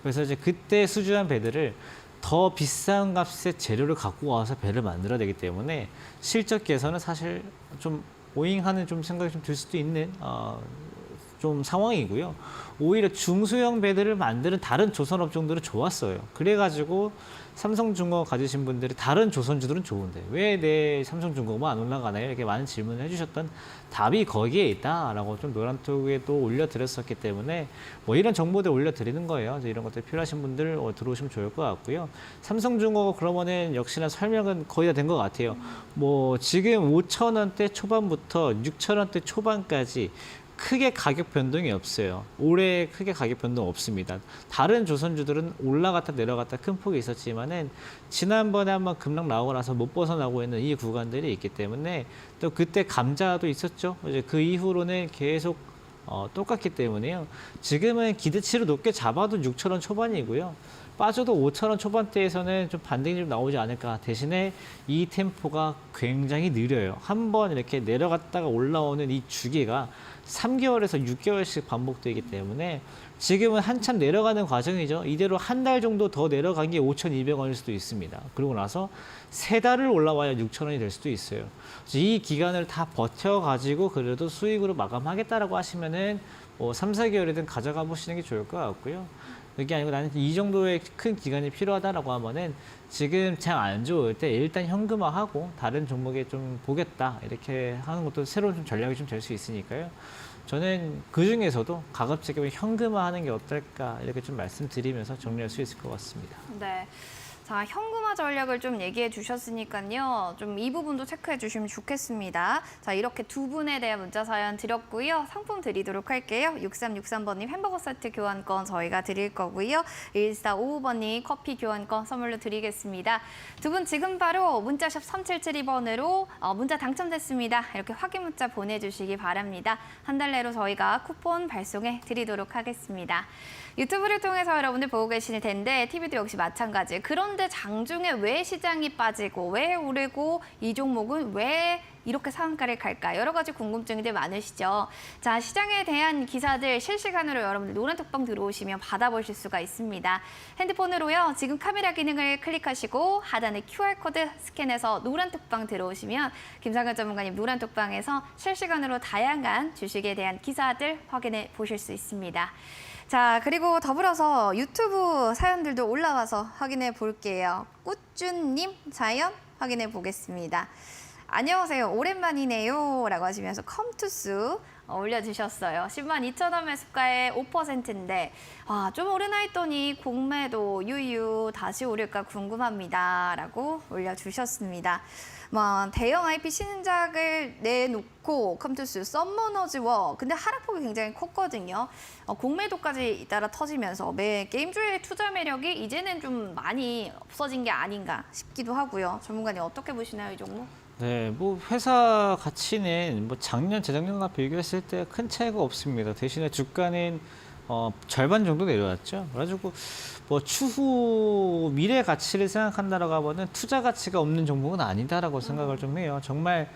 그래서 이제 그때 수주한 배들을 더 비싼 값의 재료를 갖고 와서 배를 만들어야 되기 때문에 실적 개선은 사실 좀 오잉하는 좀 생각이 좀 들 수도 있는 좀 상황이고요. 오히려 중소형 배들을 만드는 다른 조선업종들은 좋았어요. 그래가지고 삼성중공업 가지신 분들이 다른 조선주들은 좋은데 왜 내 삼성중공업은 안 올라가나요? 이렇게 많은 질문을 해주셨던 답이 거기에 있다라고 좀 노란톡에도 올려드렸었기 때문에 뭐 이런 정보들 올려드리는 거예요. 이런 것들 필요하신 분들 들어오시면 좋을 것 같고요. 삼성중공업 그러면은 역시나 설명은 거의 다 된 것 같아요. 뭐 지금 5,000원대 초반부터 6,000원대 초반까지 크게 가격 변동이 없어요. 올해 크게 가격 변동 없습니다. 다른 조선주들은 올라갔다 내려갔다 큰 폭이 있었지만은 지난번에 한번 급락 나오고 나서 못 벗어나고 있는 이 구간들이 있기 때문에 또 그때 감자도 있었죠. 이제 그 이후로는 계속 똑같기 때문에요. 지금은 기대치를 높게 잡아도 6,000원 초반이고요. 빠져도 5,000원 초반대에서는 좀 반등이 좀 나오지 않을까. 대신에 이 템포가 굉장히 느려요. 한번 이렇게 내려갔다가 올라오는 이 주기가 3개월에서 6개월씩 반복되기 때문에 지금은 한참 내려가는 과정이죠. 이대로 한 달 정도 더 내려간 게 5,200원일 수도 있습니다. 그러고 나서 3달을 올라와야 6,000원이 될 수도 있어요. 그래서 이 기간을 다 버텨가지고 그래도 수익으로 마감하겠다라고 하시면은 뭐 3, 4개월이든 가져가 보시는 게 좋을 것 같고요. 그게 아니고 나는 이 정도의 큰 기간이 필요하다라고 하면은 지금 장 안 좋을 때 일단 현금화하고 다른 종목에 좀 보겠다 이렇게 하는 것도 새로운 좀 전략이 좀 될 수 있으니까요. 저는 그 중에서도 가급적이면 현금화하는 게 어떨까 이렇게 좀 말씀드리면서 정리할 수 있을 것 같습니다. 네. 자, 현금화 전략을 좀 얘기해 주셨으니까요. 좀 이 부분도 체크해 주시면 좋겠습니다. 자, 이렇게 두 분에 대한 문자 사연 드렸고요. 상품 드리도록 할게요. 6363번님 햄버거 세트 교환권 저희가 드릴 거고요. 1455번님 커피 교환권 선물로 드리겠습니다. 두 분 지금 바로 문자샵 3772번으로 문자 당첨됐습니다. 이렇게 확인 문자 보내주시기 바랍니다. 한 달 내로 저희가 쿠폰 발송해 드리도록 하겠습니다. 유튜브를 통해서 여러분들 보고 계실 텐데 TV도 역시 마찬가지. 그런데 장중에 왜 시장이 빠지고 왜 오르고 이 종목은 왜 이렇게 상한가를 갈까? 여러 가지 궁금증들 많으시죠? 자, 시장에 대한 기사들 실시간으로 여러분들 노란톡방 들어오시면 받아보실 수가 있습니다. 핸드폰으로요. 지금 카메라 기능을 클릭하시고 하단에 QR코드 스캔해서 노란톡방 들어오시면 김상현 전문가님 노란톡방에서 실시간으로 다양한 주식에 대한 기사들 확인해 보실 수 있습니다. 자, 그리고 더불어서 유튜브 사연들도 올라와서 확인해 볼게요. 꾸준님 사연 확인해 보겠습니다. 안녕하세요. 오랜만이네요. 라고 하시면서 컴투스 올려주셨어요. 102,000원 매수가에 5%인데 좀 오르나 했더니 공매도 유유 다시 오를까 궁금합니다. 라고 올려주셨습니다. 대형 IP 신작을 내놓고 컴투스 썸머너즈워 근데 하락폭이 굉장히 컸거든요. 공매도까지 잇따라 터지면서 게임주의 투자 매력이 이제는 좀 많이 없어진 게 아닌가 싶기도 하고요. 전문가님 어떻게 보시나요, 이 종목? 네, 뭐 회사 가치는 뭐 작년, 재작년과 비교했을 때 큰 차이가 없습니다. 대신에 주가는 절반 정도 내려왔죠. 그래가지고 뭐 추후 미래 가치를 생각한다라고 하면은 투자 가치가 없는 종목은 아니다라고 생각을 좀 해요. 정말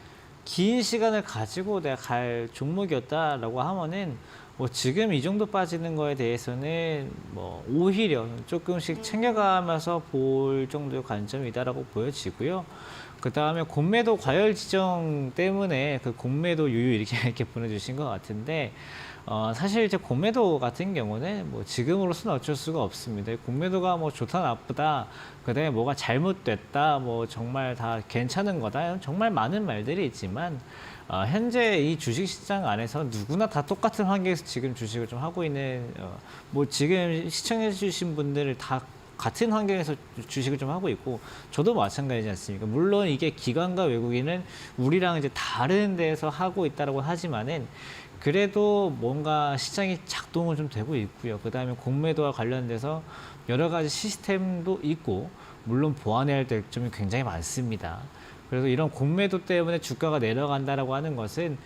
긴 시간을 가지고 내가 갈 종목이었다라고 하면은 뭐 지금 이 정도 빠지는 거에 대해서는 뭐 오히려 조금씩 챙겨가면서 볼 정도의 관점이다라고 보여지고요. 그 다음에 공매도 과열 지정 때문에 그 공매도 유유 이렇게 보내주신 것 같은데 사실 이제 공매도 같은 경우는 뭐 지금으로서는 어쩔 수가 없습니다. 공매도가 뭐 좋다 나쁘다 그다음에 뭐가 잘못됐다 뭐 정말 다 괜찮은 거다 정말 많은 말들이 있지만 현재 이 주식시장 안에서 누구나 다 똑같은 환경에서 지금 주식을 좀 하고 있는 뭐 지금 시청해 주신 분들을 다 같은 환경에서 주식을 좀 하고 있고 저도 마찬가지지 않습니까? 물론 이게 기관과 외국인은 우리랑 이제 다른 데서 하고 있다라고 하지만은 그래도 뭔가 시장이 작동은 좀 되고 있고요. 그 다음에 공매도와 관련돼서 여러 가지 시스템도 있고 물론 보완해야 할 점이 굉장히 많습니다. 그래서 이런 공매도 때문에 주가가 내려간다라고 하는 것은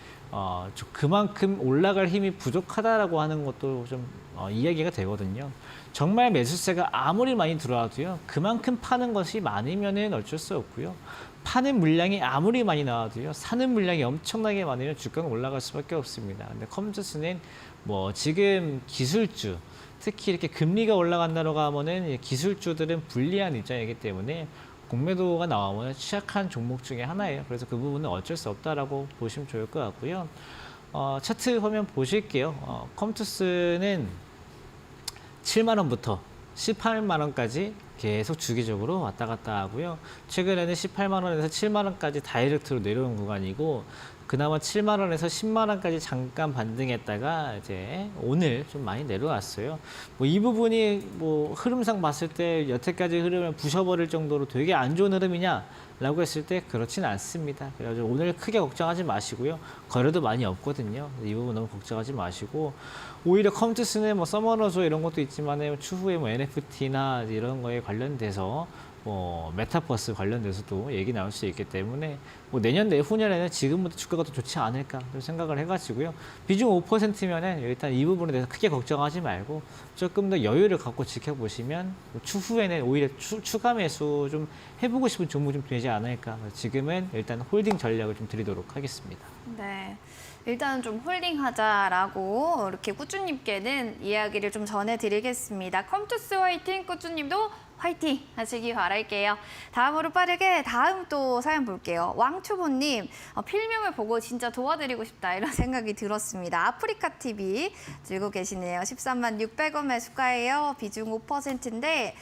그만큼 올라갈 힘이 부족하다라고 하는 것도 좀 이야기가 되거든요. 정말 매수세가 아무리 많이 들어와도요. 그만큼 파는 것이 많으면은 어쩔 수 없고요. 파는 물량이 아무리 많이 나와도요. 사는 물량이 엄청나게 많으면 주가가 올라갈 수밖에 없습니다. 근데 컴투스는 뭐 지금 기술주 특히 이렇게 금리가 올라간다고 하면은 기술주들은 불리한 입장이기 때문에 공매도가 나오면 취약한 종목 중에 하나예요. 그래서 그 부분은 어쩔 수 없다라고 보시면 좋을 것 같고요. 차트 화면 보실게요. 컴투스는 7만 원부터 18만 원까지 계속 주기적으로 왔다 갔다 하고요. 최근에는 18만 원에서 7만 원까지 다이렉트로 내려온 구간이고 그나마 7만 원에서 10만 원까지 잠깐 반등했다가 이제 오늘 좀 많이 내려왔어요. 뭐 이 부분이 뭐 흐름상 봤을 때 여태까지 흐름을 부셔버릴 정도로 되게 안 좋은 흐름이냐라고 했을 때 그렇진 않습니다. 그래가지고 오늘 크게 걱정하지 마시고요. 거래도 많이 없거든요. 이 부분 너무 걱정하지 마시고 오히려 컴투스는 뭐 서머너즈 이런 것도 있지만 추후에 뭐 NFT나 이런 거에 관련돼서 뭐 메타버스 관련돼서도 얘기 나올 수 있기 때문에 뭐 내년 내후년에는 지금부터 주가가 더 좋지 않을까 좀 생각을 해가지고요. 비중 5%면은 일단 이 부분에 대해서 크게 걱정하지 말고 조금 더 여유를 갖고 지켜보시면 추후에는 오히려 추가 매수 좀 해보고 싶은 종목 좀 되지 않을까. 지금은 일단 홀딩 전략을 좀 드리도록 하겠습니다. 네. 일단은 좀 홀딩하자라고 이렇게 꾸쭈님께는 이야기를 좀 전해드리겠습니다. 컴투스 화이팅, 꾸쭈님도 화이팅 하시기 바랄게요. 다음으로 빠르게 다음 또 사연 볼게요. 왕초보님, 필명을 보고 진짜 도와드리고 싶다 이런 생각이 들었습니다. 아프리카TV 들고 계시네요. 13만 600원 매수가예요. 비중 5%인데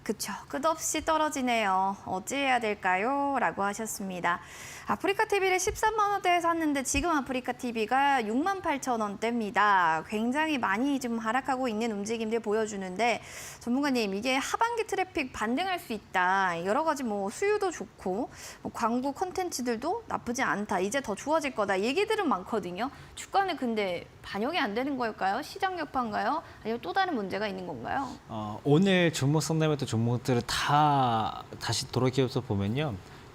그쵸, 끝없이 떨어지네요. 어찌해야 될까요? 라고 하셨습니다. 아프리카TV를 13만 원대에 샀는데 지금 아프리카TV가 6만 8천 원대입니다. 굉장히 많이 좀 하락하고 있는 움직임들 보여주는데 전문가님, 이게 하반기 트래픽 반등할 수 있다. 여러 가지 뭐 수요도 좋고 뭐 광고 콘텐츠들도 나쁘지 않다. 이제 더 좋아질 거다. 얘기들은 많거든요. 주가는 근데 반영이 안 되는 걸까요? 시장 여파인가요? 아니면 또 다른 문제가 있는 건가요? 오늘 종목 상담했던 종목들을 다 다시 돌이켜서 보면요.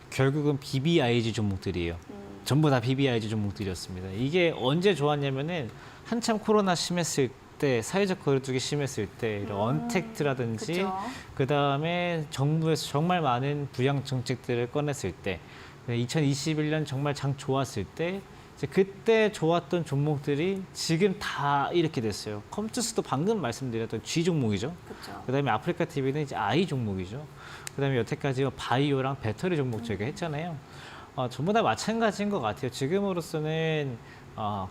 결국은 BBIG 종목들이에요. 전부 다 BBIG 종목들이었습니다. 이게 언제 좋았냐면은 한참 코로나 심했을 때, 사회적 거리두기 심했을 때 이런 언택트라든지 그쵸. 그다음에 정부에서 정말 많은 부양 정책들을 꺼냈을 때, 2021년 정말 장 좋았을 때 이제 그때 좋았던 종목들이 지금 다 이렇게 됐어요. 컴투스도 방금 말씀드렸던 G 종목이죠. 그렇죠. 그다음에 아프리카TV는 이제 I 종목이죠. 그다음에 여태까지 바이오랑 배터리 종목 저희가 했잖아요. 전부 다 마찬가지인 것 같아요. 지금으로서는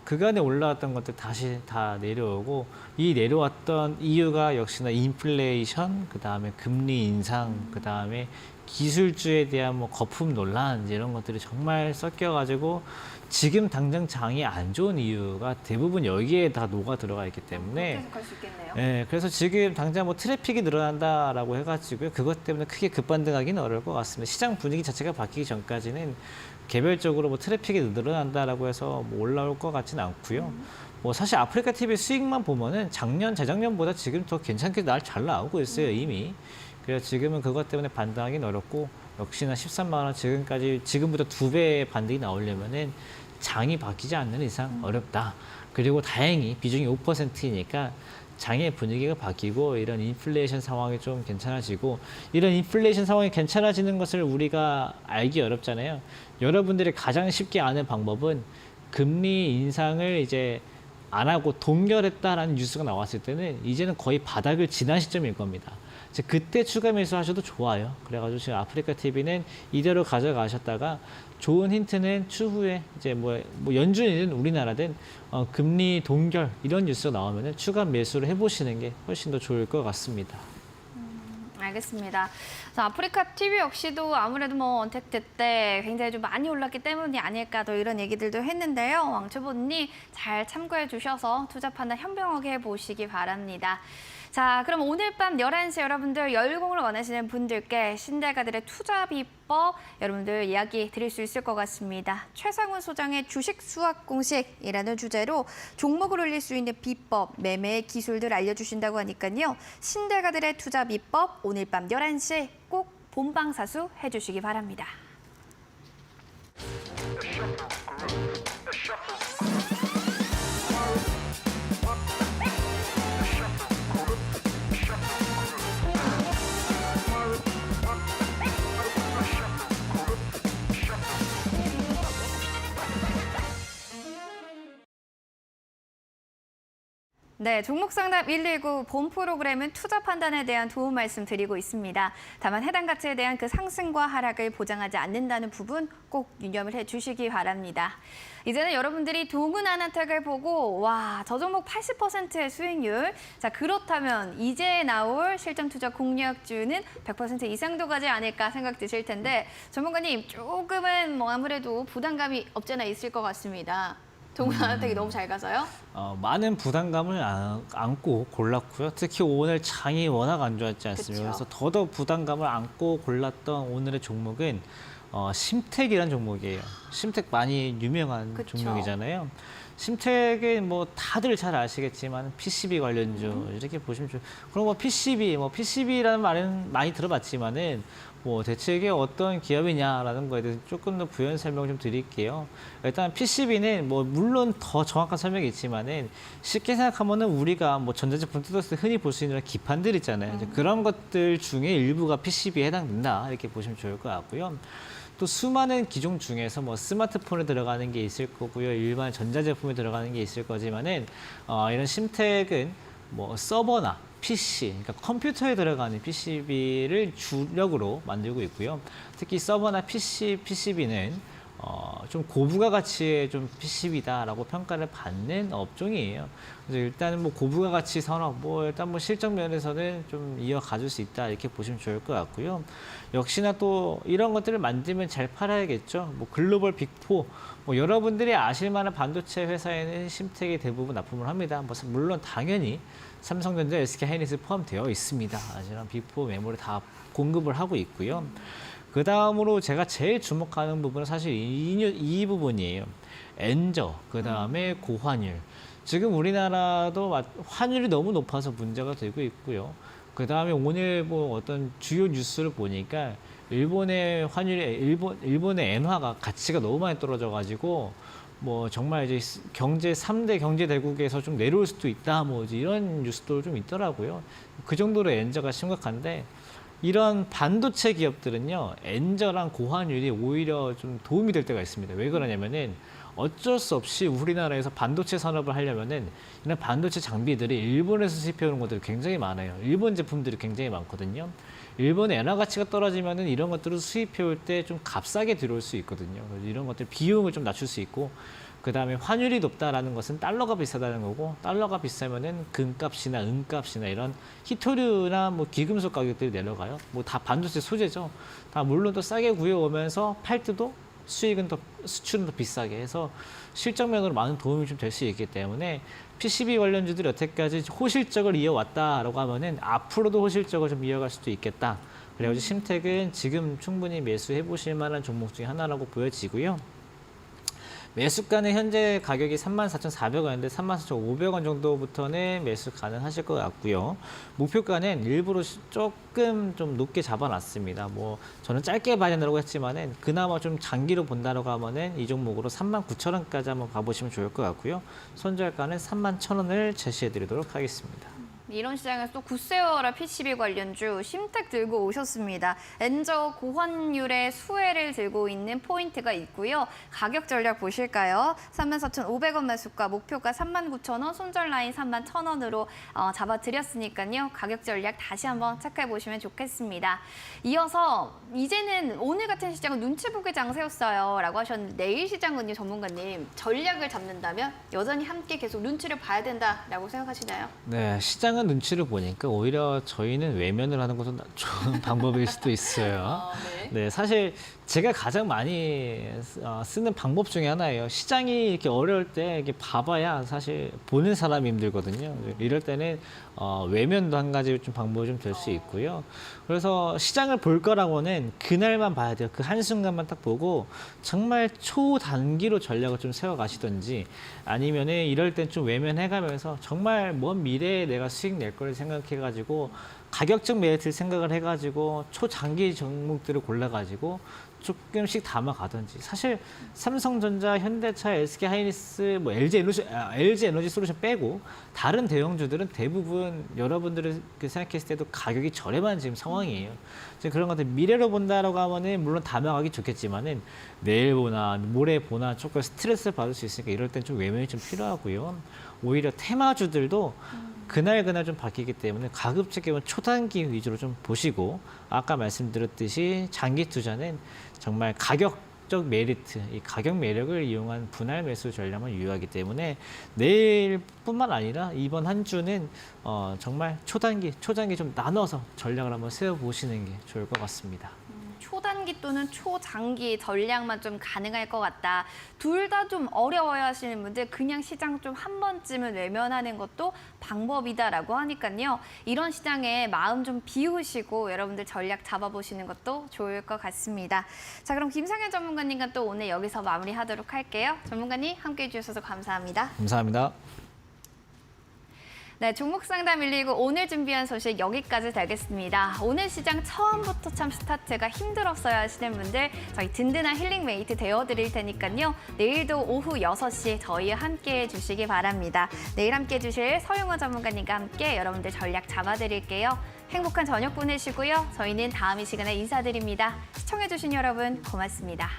그간에 올라왔던 것들 다시 다 내려오고, 이 내려왔던 이유가 역시나 인플레이션, 그다음에 금리 인상, 그다음에 기술주에 대한 뭐 거품 논란 이런 것들이 정말 섞여가지고 지금 당장 장이 안 좋은 이유가 대부분 여기에 다 녹아 들어가 있기 때문에 해석할 수 있겠네요. 네, 그래서 지금 당장 뭐 트래픽이 늘어난다라고 해가지고요. 그것 때문에 크게 급반등하기는 어려울 것 같습니다. 시장 분위기 자체가 바뀌기 전까지는 개별적으로 뭐 트래픽이 늘어난다라고 해서 뭐 올라올 것 같지는 않고요. 뭐 사실 아프리카TV 수익만 보면은 작년, 재작년보다 지금 더 괜찮게 잘 나오고 있어요, 이미. 그래서 지금은 그것 때문에 반등하기는 어렵고, 역시나 13만 원 지금부터 2배의 반등이 나오려면은 장이 바뀌지 않는 이상 어렵다. 그리고 다행히 비중이 5%이니까 장의 분위기가 바뀌고 이런 인플레이션 상황이 좀 괜찮아지고, 이런 인플레이션 상황이 괜찮아지는 것을 우리가 알기 어렵잖아요. 여러분들이 가장 쉽게 아는 방법은 금리 인상을 이제 안 하고 동결했다라는 뉴스가 나왔을 때는 이제는 거의 바닥을 지난 시점일 겁니다. 그때 추가 매수하셔도 좋아요. 그래가지고 지금 아프리카TV는 이대로 가져가셨다가 좋은 힌트는 추후에 이제 뭐 연준이든 우리나라든 금리 동결 이런 뉴스가 나오면은 추가 매수를 해보시는 게 훨씬 더 좋을 것 같습니다. 알겠습니다. 자, 아프리카TV 역시도 아무래도 뭐 언택트 때 굉장히 좀 많이 올랐기 때문이 아닐까 더 이런 얘기들도 했는데요. 왕초보님 잘 참고해 주셔서 투자 판단 현명하게 해보시기 바랍니다. 자, 그럼 오늘 밤 11시 여러분들 열공을 원하시는 분들께 신대가들의 투자 비법 여러분들 이야기 드릴 수 있을 것 같습니다. 최상훈 소장의 주식 수학 공식이라는 주제로 종목을 올릴 수 있는 비법, 매매의 기술들 알려주신다고 하니까요. 신대가들의 투자 비법 오늘 밤 11시 꼭 본방사수 해주시기 바랍니다. 네, 종목상담 119 본 프로그램은 투자 판단에 대한 도움 말씀 드리고 있습니다. 다만 해당 가치에 대한 그 상승과 하락을 보장하지 않는다는 부분 꼭 유념을 해주시기 바랍니다. 이제는 여러분들이 동은아나텍을 보고 와, 저 종목 80%의 수익률. 자, 그렇다면 이제 나올 실전 투자 공략주는 100% 이상도 가지 않을까 생각 드실 텐데 전문가님 조금은 뭐 아무래도 부담감이 없잖아 있을 것 같습니다. 동은아나텍이 너무 잘 가서요? 많은 부담감을 안고 골랐고요. 특히 오늘 장이 워낙 안 좋았지 않습니까? 그쵸. 그래서 더더욱 부담감을 안고 골랐던 오늘의 종목은 심텍이라는 종목이에요. 심텍 많이 유명한 그쵸. 종목이잖아요. 심텍은 뭐 다들 잘 아시겠지만 PCB 관련주 이렇게 보시면 좋아요. 그럼 뭐 PCB라는 말은 많이 들어봤지만은 뭐 대체 이게 어떤 기업이냐라는 거에 대해서 조금 더 부연 설명 좀 드릴게요. 일단 PCB는 뭐 물론 더 정확한 설명이 있지만은 쉽게 생각하면은 우리가 뭐 전자제품 뜯었을 때 흔히 볼 수 있는 기판들 있잖아요. 이제 그런 것들 중에 일부가 PCB에 해당된다 이렇게 보시면 좋을 것 같고요. 또 수많은 기종 중에서 뭐 스마트폰에 들어가는 게 있을 거고요. 일반 전자제품에 들어가는 게 있을 거지만은 이런 심택은 뭐 서버나 PC, 그러니까 컴퓨터에 들어가는 PCB를 주력으로 만들고 있고요. 특히 서버나 PCB는 좀 고부가 가치의 좀 PCB다라고 평가를 받는 업종이에요. 그래서 일단은 뭐 고부가 가치 산업, 뭐 일단 뭐 실적 면에서는 좀 이어가줄 수 있다 이렇게 보시면 좋을 것 같고요. 역시나 또 이런 것들을 만들면 잘 팔아야겠죠. 뭐 글로벌 빅4, 뭐 여러분들이 아실 만한 반도체 회사에는 심택이 대부분 납품을 합니다. 뭐 물론 당연히 삼성전자, SK하이닉스 포함되어 있습니다. 이런 빅4 메모리 다 공급을 하고 있고요. 그 다음으로 제가 제일 주목하는 부분은 사실 이 부분이에요. 엔저, 그 다음에 고환율. 지금 우리나라도 환율이 너무 높아서 문제가 되고 있고요. 그 다음에 오늘 뭐 어떤 주요 뉴스를 보니까 일본의 환율이, 일본의 엔화가 가치가 너무 많이 떨어져가지고 뭐 정말 이제 3대 경제 대국에서 좀 내려올 수도 있다, 뭐 이런 뉴스도 좀 있더라고요. 그 정도로 엔저가 심각한데, 이런 반도체 기업들은요, 엔저랑 고환율이 오히려 좀 도움이 될 때가 있습니다. 왜 그러냐면은 어쩔 수 없이 우리나라에서 반도체 산업을 하려면은 이런 반도체 장비들이 일본에서 수입해오는 것들이 굉장히 많아요. 일본 제품들이 굉장히 많거든요. 일본의 엔화 가치가 떨어지면은 이런 것들을 수입해올 때 좀 값싸게 들어올 수 있거든요. 그래서 이런 것들 비용을 좀 낮출 수 있고, 그 다음에 환율이 높다라는 것은 달러가 비싸다는 거고, 달러가 비싸면은 금값이나 은값이나 이런 희토류나 뭐 기금속 가격들이 내려가요. 뭐 다 반도체 소재죠. 다 물론 또 싸게 구해오면서 팔 때도 수익은 더, 수출은 더 비싸게 해서 실적면으로 많은 도움이 좀 될 수 있기 때문에 PCB 관련주들이 여태까지 호실적을 이어왔다라고 하면은 앞으로도 호실적을 좀 이어갈 수도 있겠다. 그래가지고 심택은 지금 충분히 매수해 보실 만한 종목 중에 하나라고 보여지고요. 매수가는 현재 가격이 34,400원인데 34,500원 정도부터는 매수 가능하실 것 같고요. 목표가는 일부러 조금 좀 높게 잡아놨습니다. 뭐 저는 짧게 봐야 된다고 했지만은 그나마 좀 장기로 본다고 하면은 이 종목으로 39,000원까지 한번 가보시면 좋을 것 같고요. 손절가는 31,000원을 제시해드리도록 하겠습니다. 이런 시장에서 또 굿세어라 PCB 관련주 심택 들고 오셨습니다. 엔저 고환율의 수혜를 들고 있는 포인트가 있고요. 가격 전략 보실까요? 34,500원 매수가, 목표가 39,000원, 손절 라인 31,000원으로 잡아드렸으니까요. 가격 전략 다시 한번 체크해 보시면 좋겠습니다. 이어서 이제는 오늘 같은 시장은 눈치 보기 장세였어요 라고 하셨는데, 내일 시장은요, 전문가님 전략을 잡는다면 여전히 함께 계속 눈치를 봐야 된다라고 생각하시나요? 네, 시장은 눈치를 보니까 오히려 저희는 외면을 하는 것도 좋은 방법일 수도 있어요. 네, 사실 제가 가장 많이 쓰는 방법 중에 하나예요. 시장이 이렇게 어려울 때 이렇게 봐봐야 사실 보는 사람이 힘들거든요. 이럴 때는 외면도 한 가지 좀 방법이 좀 될 수 있고요. 그래서 시장을 볼 거라고는 그날만 봐야 돼요. 그 한순간만 딱 보고 정말 초단기로 전략을 좀 세워가시든지, 아니면은 이럴 땐 좀 외면해가면서 정말 먼 미래에 내가 수익 낼 거를 생각해가지고 가격적 메리트를 생각을 해가지고 초장기 종목들을 골라가지고 조금씩 담아가든지. 사실 삼성전자, 현대차, SK하이닉스, 뭐 LG에너지 솔루션 빼고 다른 대형주들은 대부분 여러분들이 생각했을 때도 가격이 저렴한 지금 상황이에요. 지금 그런 것들 미래로 본다라고 하면은 물론 담아가기 좋겠지만은 내일 보나 모레 보나 조금 스트레스를 받을 수 있으니까 이럴 땐 좀 외면이 좀 필요하고요. 오히려 테마주들도 그날 좀 바뀌기 때문에 가급적이면 초단기 위주로 좀 보시고, 아까 말씀드렸듯이 장기 투자는 정말 가격적 메리트, 이 가격 매력을 이용한 분할 매수 전략만 유효하기 때문에 내일뿐만 아니라 이번 한 주는 정말 초단기 좀 나눠서 전략을 한번 세워보시는 게 좋을 것 같습니다. 초단기 또는 초장기 전략만 좀 가능할 것 같다. 둘 다 좀 어려워야 하시는 분들, 그냥 시장 좀 한 번쯤은 외면하는 것도 방법이다라고 하니까요. 이런 시장에 마음 좀 비우시고 여러분들 전략 잡아보시는 것도 좋을 것 같습니다. 자, 그럼 김상현 전문가님과 또 오늘 여기서 마무리하도록 할게요. 전문가님 함께해 주셔서 감사합니다. 감사합니다. 네, 종목 상담 119 오늘 준비한 소식 여기까지 되겠습니다. 오늘 시장 처음부터 참 스타트가 힘들었어야 하시는 분들, 저희 든든한 힐링메이트 되어드릴 테니까요. 내일도 오후 6시 저희와 함께해 주시기 바랍니다. 내일 함께해 주실 서용호 전문가님과 함께 여러분들 전략 잡아드릴게요. 행복한 저녁 보내시고요. 저희는 다음 이 시간에 인사드립니다. 시청해주신 여러분 고맙습니다.